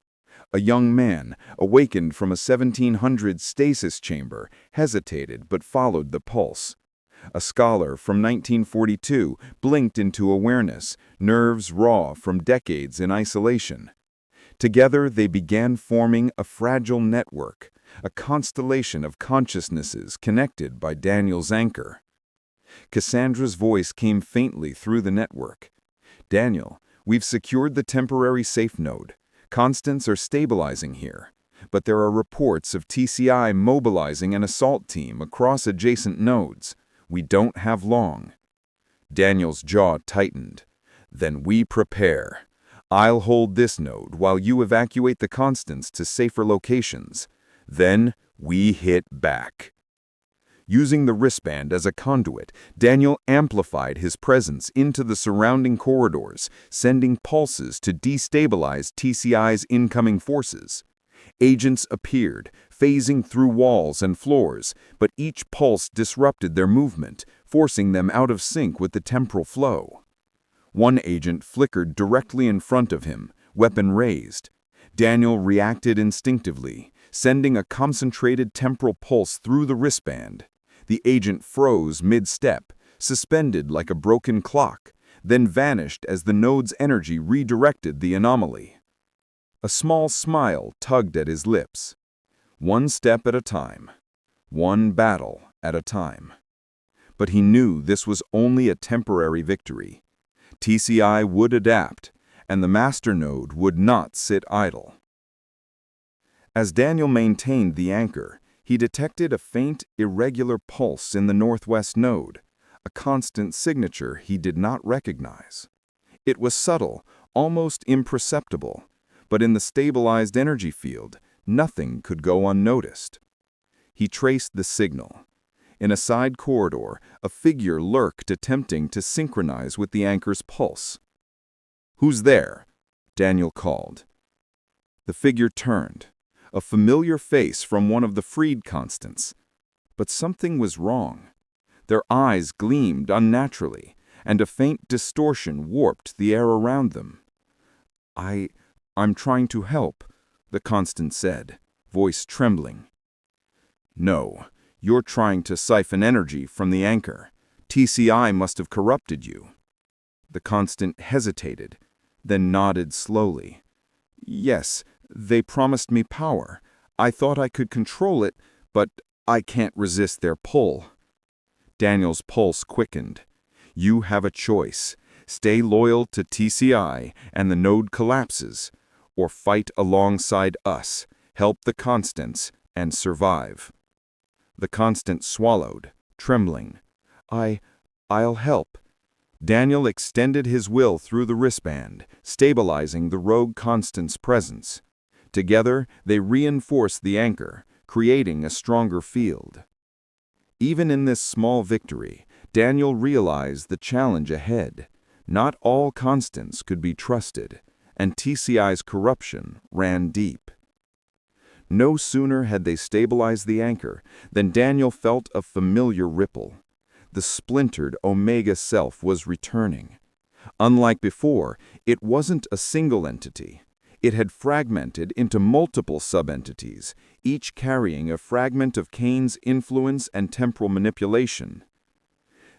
A young man, awakened from a 1700 stasis chamber, hesitated but followed the pulse. A scholar from 1942 blinked into awareness, nerves raw from decades in isolation. Together they began forming a fragile network, a constellation of consciousnesses connected by Daniel's anchor. Cassandra's voice came faintly through the network. "Daniel, we've secured the temporary safe node. Constants are stabilizing here, but there are reports of TCI mobilizing an assault team across adjacent nodes. We don't have long." Daniel's jaw tightened. "Then we prepare. I'll hold this node while you evacuate the constants to safer locations. Then we hit back." Using the wristband as a conduit, Daniel amplified his presence into the surrounding corridors, sending pulses to destabilize TCI's incoming forces. Agents appeared, phasing through walls and floors, but each pulse disrupted their movement, forcing them out of sync with the temporal flow. One agent flickered directly in front of him, weapon raised. Daniel reacted instinctively, sending a concentrated temporal pulse through the wristband. The agent froze mid-step, suspended like a broken clock, then vanished as the node's energy redirected the anomaly. A small smile tugged at his lips. One step at a time. One battle at a time. But he knew this was only a temporary victory. TCI would adapt, and the master node would not sit idle. As Daniel maintained the anchor, he detected a faint, irregular pulse in the northwest node, a constant signature he did not recognize. It was subtle, almost imperceptible, but in the stabilized energy field, nothing could go unnoticed. He traced the signal. In a side corridor, a figure lurked attempting to synchronize with the anchor's pulse. "Who's there?" Daniel called. The figure turned, a familiar face from one of the freed constants. But something was wrong. Their eyes gleamed unnaturally, and a faint distortion warped the air around them. I'm trying to help," the constant said, voice trembling. "No, you're trying to siphon energy from the anchor. TCI must have corrupted you." The constant hesitated, then nodded slowly. "Yes, they promised me power. I thought I could control it, but I can't resist their pull." Daniel's pulse quickened. "You have a choice. Stay loyal to TCI and the node collapses, or fight alongside us, help the constants, and survive." The constant swallowed, trembling. I'll help." Daniel extended his will through the wristband, stabilizing the rogue constant's presence. Together, they reinforced the anchor, creating a stronger field. Even in this small victory, Daniel realized the challenge ahead. Not all constants could be trusted, and TCI's corruption ran deep. No sooner had they stabilized the anchor than Daniel felt a familiar ripple. The splintered Omega self was returning. Unlike before, it wasn't a single entity. It had fragmented into multiple sub-entities, each carrying a fragment of Kane's influence and temporal manipulation.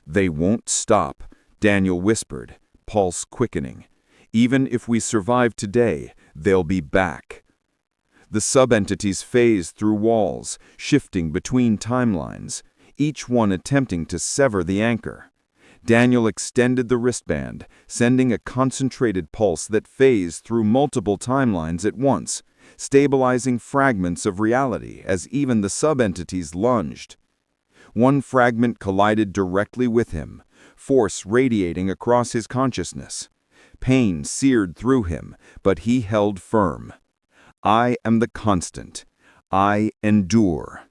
"They won't stop," Daniel whispered, pulse quickening. "Even if we survive today, they'll be back." The sub-entities phased through walls, shifting between timelines, each one attempting to sever the anchor. Daniel extended the wristband, sending a concentrated pulse that phased through multiple timelines at once, stabilizing fragments of reality as even the sub-entities lunged. One fragment collided directly with him, force radiating across his consciousness. Pain seared through him, but he held firm. I am the constant. I endure.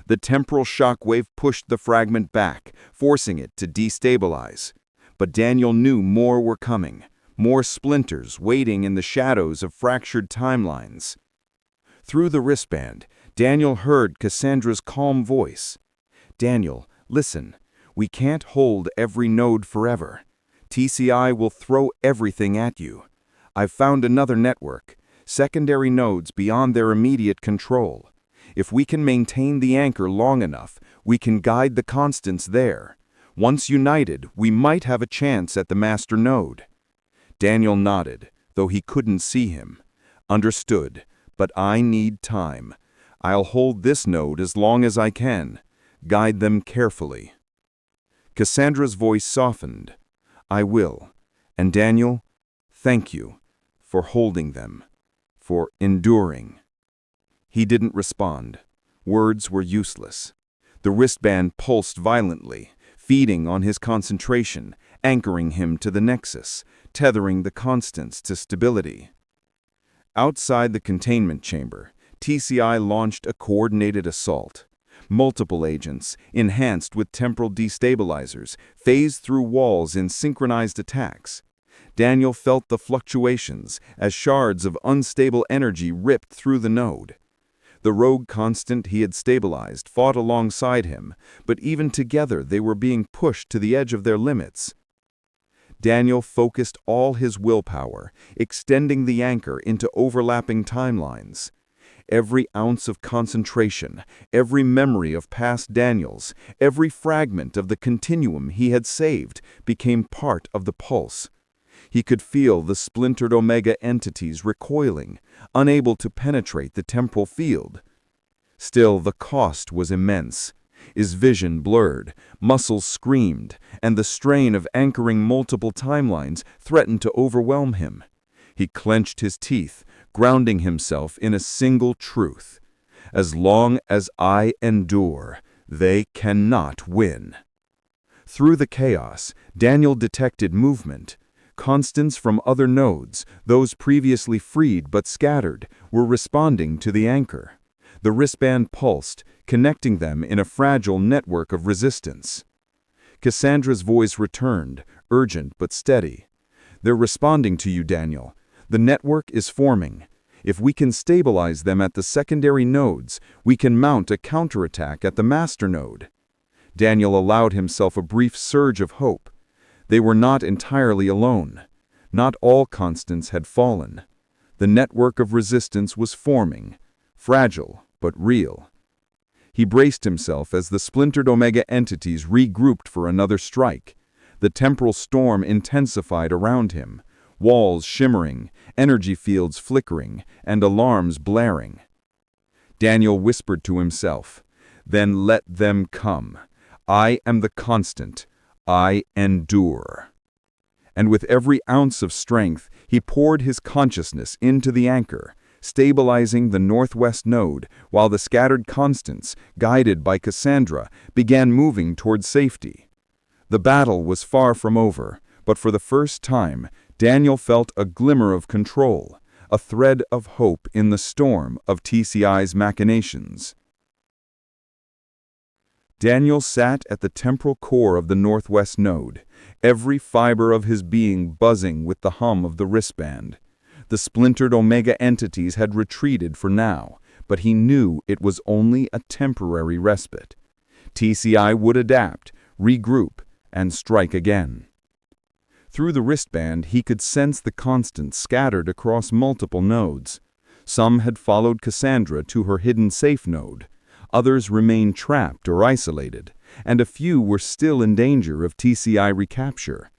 The temporal shockwave pushed the fragment back, forcing it to destabilize. But Daniel knew more were coming, more splinters waiting in the shadows of fractured timelines. Through the wristband, Daniel heard Cassandra's calm voice. Daniel, listen. We can't hold every node forever. TCI will throw everything at you. I've found another network, secondary nodes beyond their immediate control. If we can maintain the anchor long enough, we can guide the constants there. Once united, we might have a chance at the master node. Daniel nodded, though he couldn't see him. Understood, but I need time. I'll hold this node as long as I can. Guide them carefully. Cassandra's voice softened. I will. And Daniel, thank you for holding them, for enduring. He didn't respond. Words were useless. The wristband pulsed violently, feeding on his concentration, anchoring him to the nexus, tethering the constants to stability. Outside the containment chamber, TCI launched a coordinated assault. Multiple agents, enhanced with temporal destabilizers, phased through walls in synchronized attacks. Daniel felt the fluctuations as shards of unstable energy ripped through the node. The rogue constant he had stabilized fought alongside him, but even together they were being pushed to the edge of their limits. Daniel focused all his willpower, extending the anchor into overlapping timelines. Every ounce of concentration, every memory of past Daniels, every fragment of the continuum he had saved became part of the pulse. He could feel the splintered Omega entities recoiling, unable to penetrate the temporal field. Still, the cost was immense. His vision blurred, muscles screamed, and the strain of anchoring multiple timelines threatened to overwhelm him. He clenched his teeth, grounding himself in a single truth. As long as I endure, they cannot win. Through the chaos, Daniel detected movement. Constants from other nodes, those previously freed but scattered, were responding to the anchor. The wristband pulsed, connecting them in a fragile network of resistance. Cassandra's voice returned, urgent but steady. They're responding to you, Daniel. The network is forming. If we can stabilize them at the secondary nodes, we can mount a counterattack at the master node. Daniel allowed himself a brief surge of hope. They were not entirely alone. Not all constants had fallen. The network of resistance was forming, fragile but real. He braced himself as the splintered Omega entities regrouped for another strike. The temporal storm intensified around him, walls shimmering, energy fields flickering, and alarms blaring. Daniel whispered to himself, "Then let them come. I am the constant. I endure." And with every ounce of strength, he poured his consciousness into the anchor, stabilizing the northwest node, while the scattered constants, guided by Cassandra, began moving toward safety. The battle was far from over, but for the first time, Daniel felt a glimmer of control, a thread of hope in the storm of TCI's machinations. Daniel sat at the temporal core of the northwest node, every fiber of his being buzzing with the hum of the wristband. The splintered Omega entities had retreated for now, but he knew it was only a temporary respite. TCI would adapt, regroup, and strike again. Through the wristband, he could sense the constants scattered across multiple nodes. Some had followed Cassandra to her hidden safe node. Others remained trapped or isolated, and a few were still in danger of TCI recapture.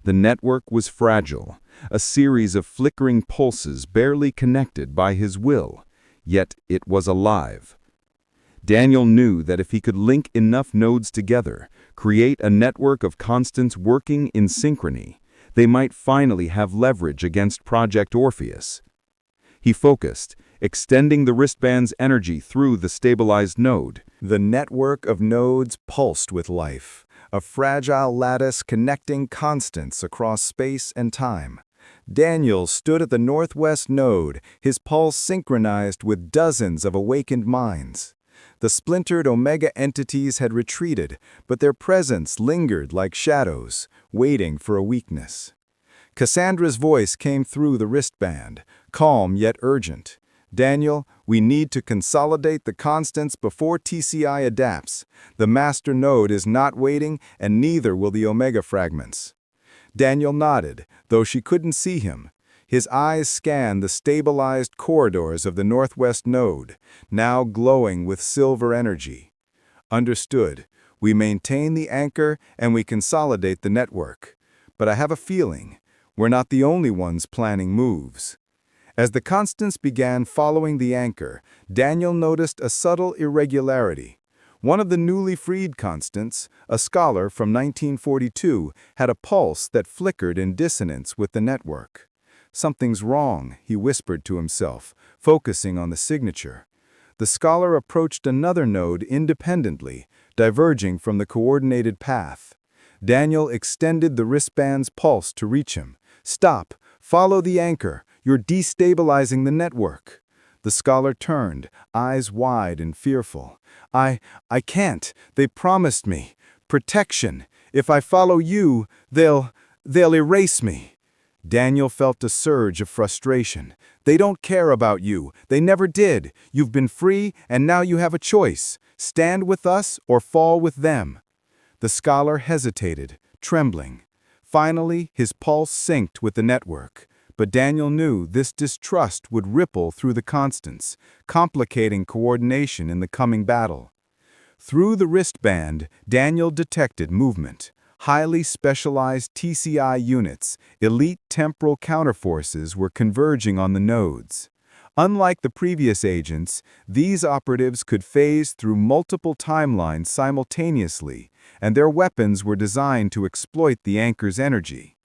The network was fragile, a series of flickering pulses barely connected by his will, yet it was alive. Daniel knew that if he could link enough nodes together, create a network of constants working in synchrony, they might finally have leverage against Project Orpheus. He focused, extending the wristband's energy through the stabilized node. The network of nodes pulsed with life, a fragile lattice connecting constants across space and time. Daniel stood at the northwest node, his pulse synchronized with dozens of awakened minds. The splintered Omega entities had retreated, but their presence lingered like shadows, waiting for a weakness. Cassandra's voice came through the wristband, calm yet urgent. Daniel, we need to consolidate the constants before TCI adapts. The master node is not waiting, and neither will the Omega fragments. Daniel nodded, though she couldn't see him. His eyes scanned the stabilized corridors of the northwest node, now glowing with silver energy. Understood. We maintain the anchor and we consolidate the network. But I have a feeling we're not the only ones planning moves. As the constants began following the anchor, Daniel noticed a subtle irregularity. One of the newly freed constants, a scholar from 1942, had a pulse that flickered in dissonance with the network. Something's wrong, he whispered to himself, focusing on the signature. The scholar approached another node independently, diverging from the coordinated path. Daniel extended the wristband's pulse to reach him. Stop! Follow the anchor! You're destabilizing the network. The scholar turned, eyes wide and fearful. I can't. They promised me. Protection. If I follow you, they'll erase me. Daniel felt a surge of frustration. They don't care about you. They never did. You've been free, and now you have a choice. Stand with us or fall with them. The scholar hesitated, trembling. Finally, his pulse synced with the network. But Daniel knew this distrust would ripple through the constants, complicating coordination in the coming battle. Through the wristband, Daniel detected movement. Highly specialized TCI units, elite temporal counterforces were converging on the nodes. Unlike the previous agents, these operatives could phase through multiple timelines simultaneously, and their weapons were designed to exploit the anchor's energy.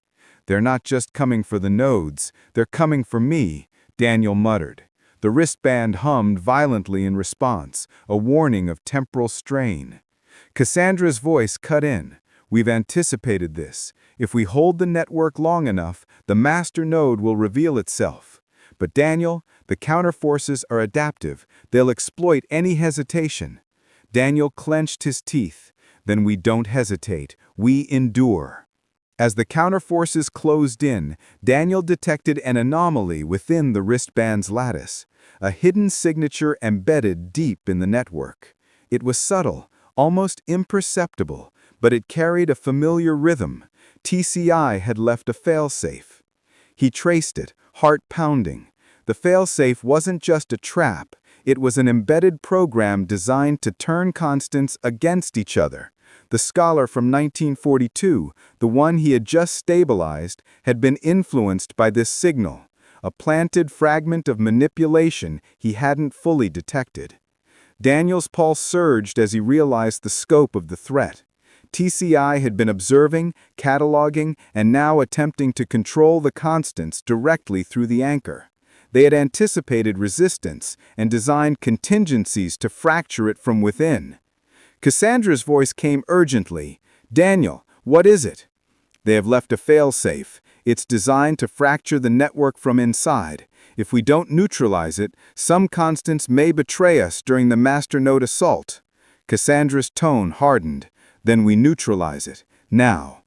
They're not just coming for the nodes, they're coming for me, Daniel muttered. The wristband hummed violently in response, a warning of temporal strain. Cassandra's voice cut in. We've anticipated this. If we hold the network long enough, the master node will reveal itself. But Daniel, the counterforces are adaptive. They'll exploit any hesitation. Daniel clenched his teeth. Then we don't hesitate. We endure. As the counterforces closed in, Daniel detected an anomaly within the wristband's lattice, a hidden signature embedded deep in the network. It was subtle, almost imperceptible, but it carried a familiar rhythm. TCI had left a failsafe. He traced it, heart pounding. The failsafe wasn't just a trap, it was an embedded program designed to turn constants against each other. The scholar from 1942, the one he had just stabilized, had been influenced by this signal, a planted fragment of manipulation he hadn't fully detected. Daniel's pulse surged as he realized the scope of the threat. TCI had been observing, cataloging, and now attempting to control the constants directly through the anchor. They had anticipated resistance and designed contingencies to fracture it from within. Cassandra's voice came urgently. Daniel, what is it? They have left a failsafe. It's designed to fracture the network from inside. If we don't neutralize it, some constants may betray us during the master node assault. Cassandra's tone hardened. Then we neutralize it. Now.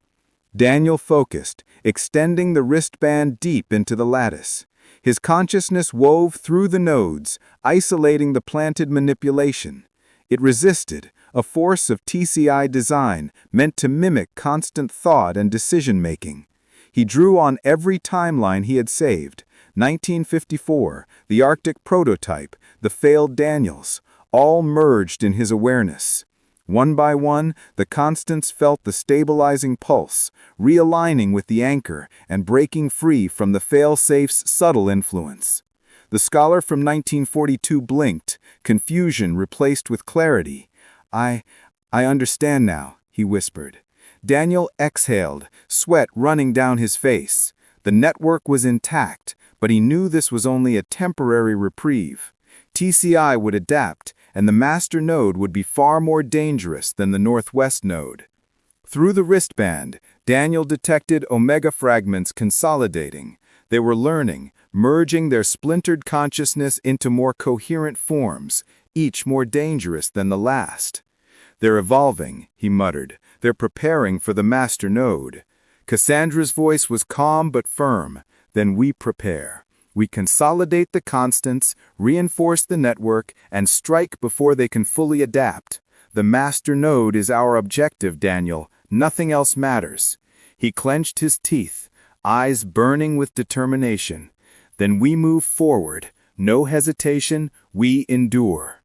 Daniel focused, extending the wristband deep into the lattice. His consciousness wove through the nodes, isolating the planted manipulation. It resisted, a force of TCI design meant to mimic constant thought and decision-making. He drew on every timeline he had saved. 1954, the Arctic prototype, the failed Daniels, all merged in his awareness. One by one, the constants felt the stabilizing pulse, realigning with the anchor and breaking free from the fail-safe's subtle influence. The scholar from 1942 blinked, confusion replaced with clarity. I understand now, he whispered. Daniel exhaled, sweat running down his face. The network was intact, But he knew this was only a temporary reprieve. TCI would adapt, and the master node would be far more dangerous than the northwest node. Through the wristband, Daniel detected omega fragments consolidating. They were learning, merging their splintered consciousness into more coherent forms, each more dangerous than the last. "They're evolving," he muttered. "They're preparing for the master node." Cassandra's voice was calm but firm. "Then we prepare. We consolidate the constants, reinforce the network, and strike before they can fully adapt. The master node is our objective, Daniel. Nothing else matters." He clenched his teeth, eyes burning with determination. "Then we move forward. No hesitation, we endure."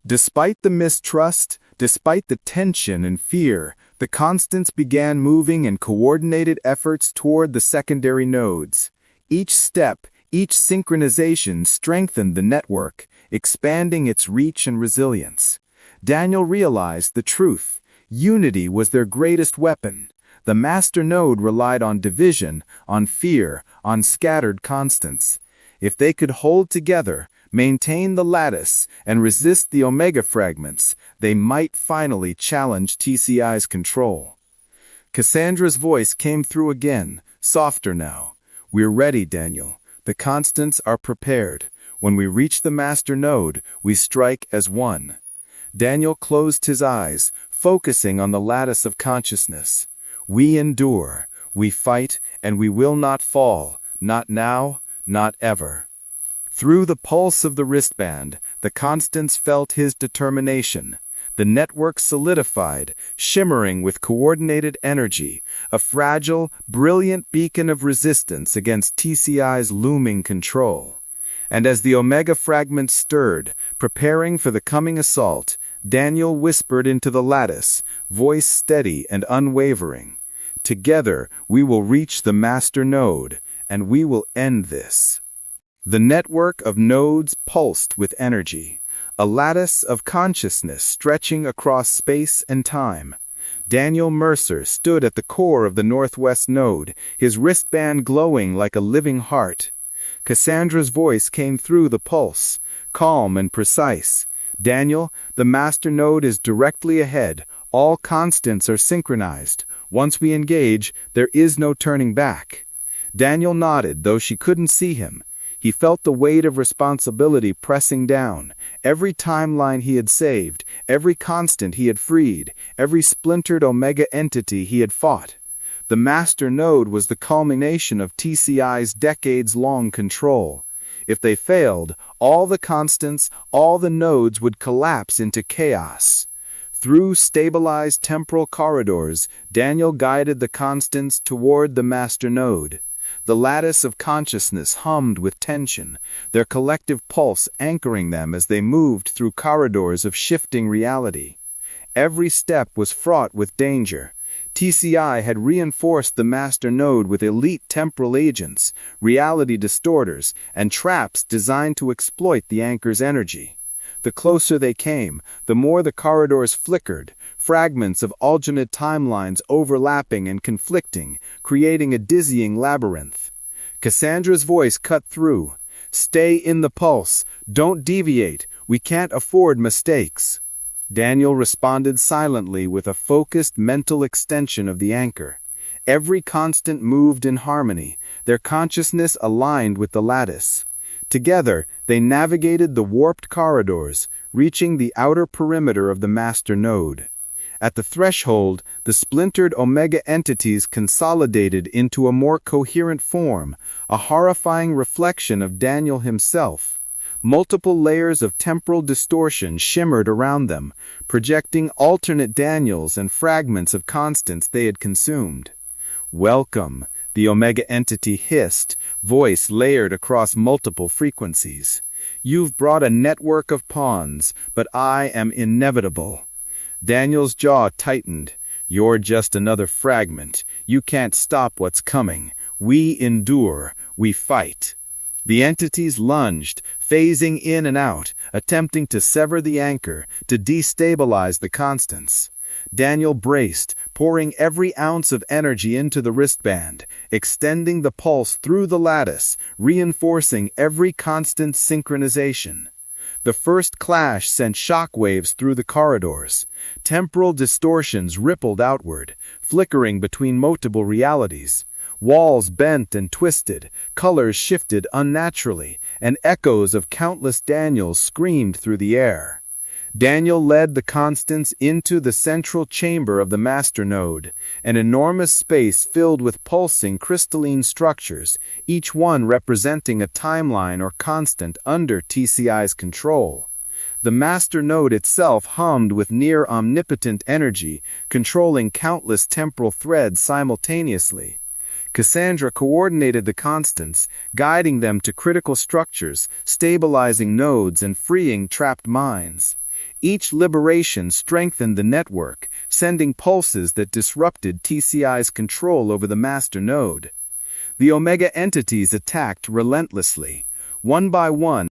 Despite the mistrust, despite the tension and fear, the constants began moving in coordinated efforts toward the secondary nodes. Each step, each synchronization strengthened the network, expanding its reach and resilience. Daniel realized the truth. Unity was their greatest weapon. The master node relied on division, on fear, on scattered constants. If they could hold together, maintain the lattice, and resist the omega fragments, they might finally challenge TCI's control. Cassandra's voice came through again, softer now. "We're ready, Daniel. The constants are prepared. When we reach the master node, we strike as one." Daniel closed his eyes, focusing on the lattice of consciousness. "We endure, we fight, and we will not fall, not now, not ever." Through the pulse of the wristband, the constants felt his determination. The network solidified, shimmering with coordinated energy, a fragile, brilliant beacon of resistance against TCI's looming control. And as the omega fragments stirred, preparing for the coming assault, Daniel whispered into the lattice, voice steady and unwavering. "Together we will reach the master node, and we will end this." The network of nodes pulsed with energy, a lattice of consciousness stretching across space and time. Daniel Mercer stood at the core of the northwest node, his wristband glowing like a living heart. Cassandra's voice came through the pulse, calm and precise. "Daniel, the master node is directly ahead. All constants are synchronized. Once we engage, there is no turning back." Daniel nodded, though she couldn't see him. He felt the weight of responsibility pressing down. Every timeline he had saved, every constant he had freed, every splintered omega entity he had fought. The master node was the culmination of TCI's decades-long control. If they failed, all the constants, all the nodes would collapse into chaos. Through stabilized temporal corridors, Daniel guided the constants toward the master node. The lattice of consciousness hummed with tension, their collective pulse anchoring them as they moved through corridors of shifting reality. Every step was fraught with danger. TCI had reinforced the master node with elite temporal agents, reality distorters, and traps designed to exploit the anchor's energy. The closer they came, the more the corridors flickered, fragments of alternate timelines overlapping and conflicting, creating a dizzying labyrinth. Cassandra's voice cut through. "Stay in the pulse. Don't deviate. We can't afford mistakes." Daniel responded silently with a focused mental extension of the anchor. Every constant moved in harmony, their consciousness aligned with the lattice. Together, they navigated the warped corridors, reaching the outer perimeter of the master node. At the threshold, the splintered omega entities consolidated into a more coherent form, a horrifying reflection of Daniel himself. Multiple layers of temporal distortion shimmered around them, projecting alternate Daniels and fragments of constants they had consumed. "Welcome," the omega entity hissed, voice layered across multiple frequencies. "You've brought a network of pawns, but I am inevitable." Daniel's jaw tightened. "You're just another fragment. You can't stop what's coming. We endure. We fight." The entities lunged, phasing in and out, attempting to sever the anchor, to destabilize the constants. Daniel braced, pouring every ounce of energy into the wristband, extending the pulse through the lattice, reinforcing every constant synchronization. The first clash sent shockwaves through the corridors. Temporal distortions rippled outward, flickering between multiple realities. Walls bent and twisted, colors shifted unnaturally, and echoes of countless Daniels screamed through the air. Daniel led the constants into the central chamber of the master node, an enormous space filled with pulsing crystalline structures, each one representing a timeline or constant under TCI's control. The master node itself hummed with near-omnipotent energy, controlling countless temporal threads simultaneously. Cassandra coordinated the constants, guiding them to critical structures, stabilizing nodes and freeing trapped minds. Each liberation strengthened the network, sending pulses that disrupted TCI's control over the master node. The Omega entities attacked relentlessly. One by one,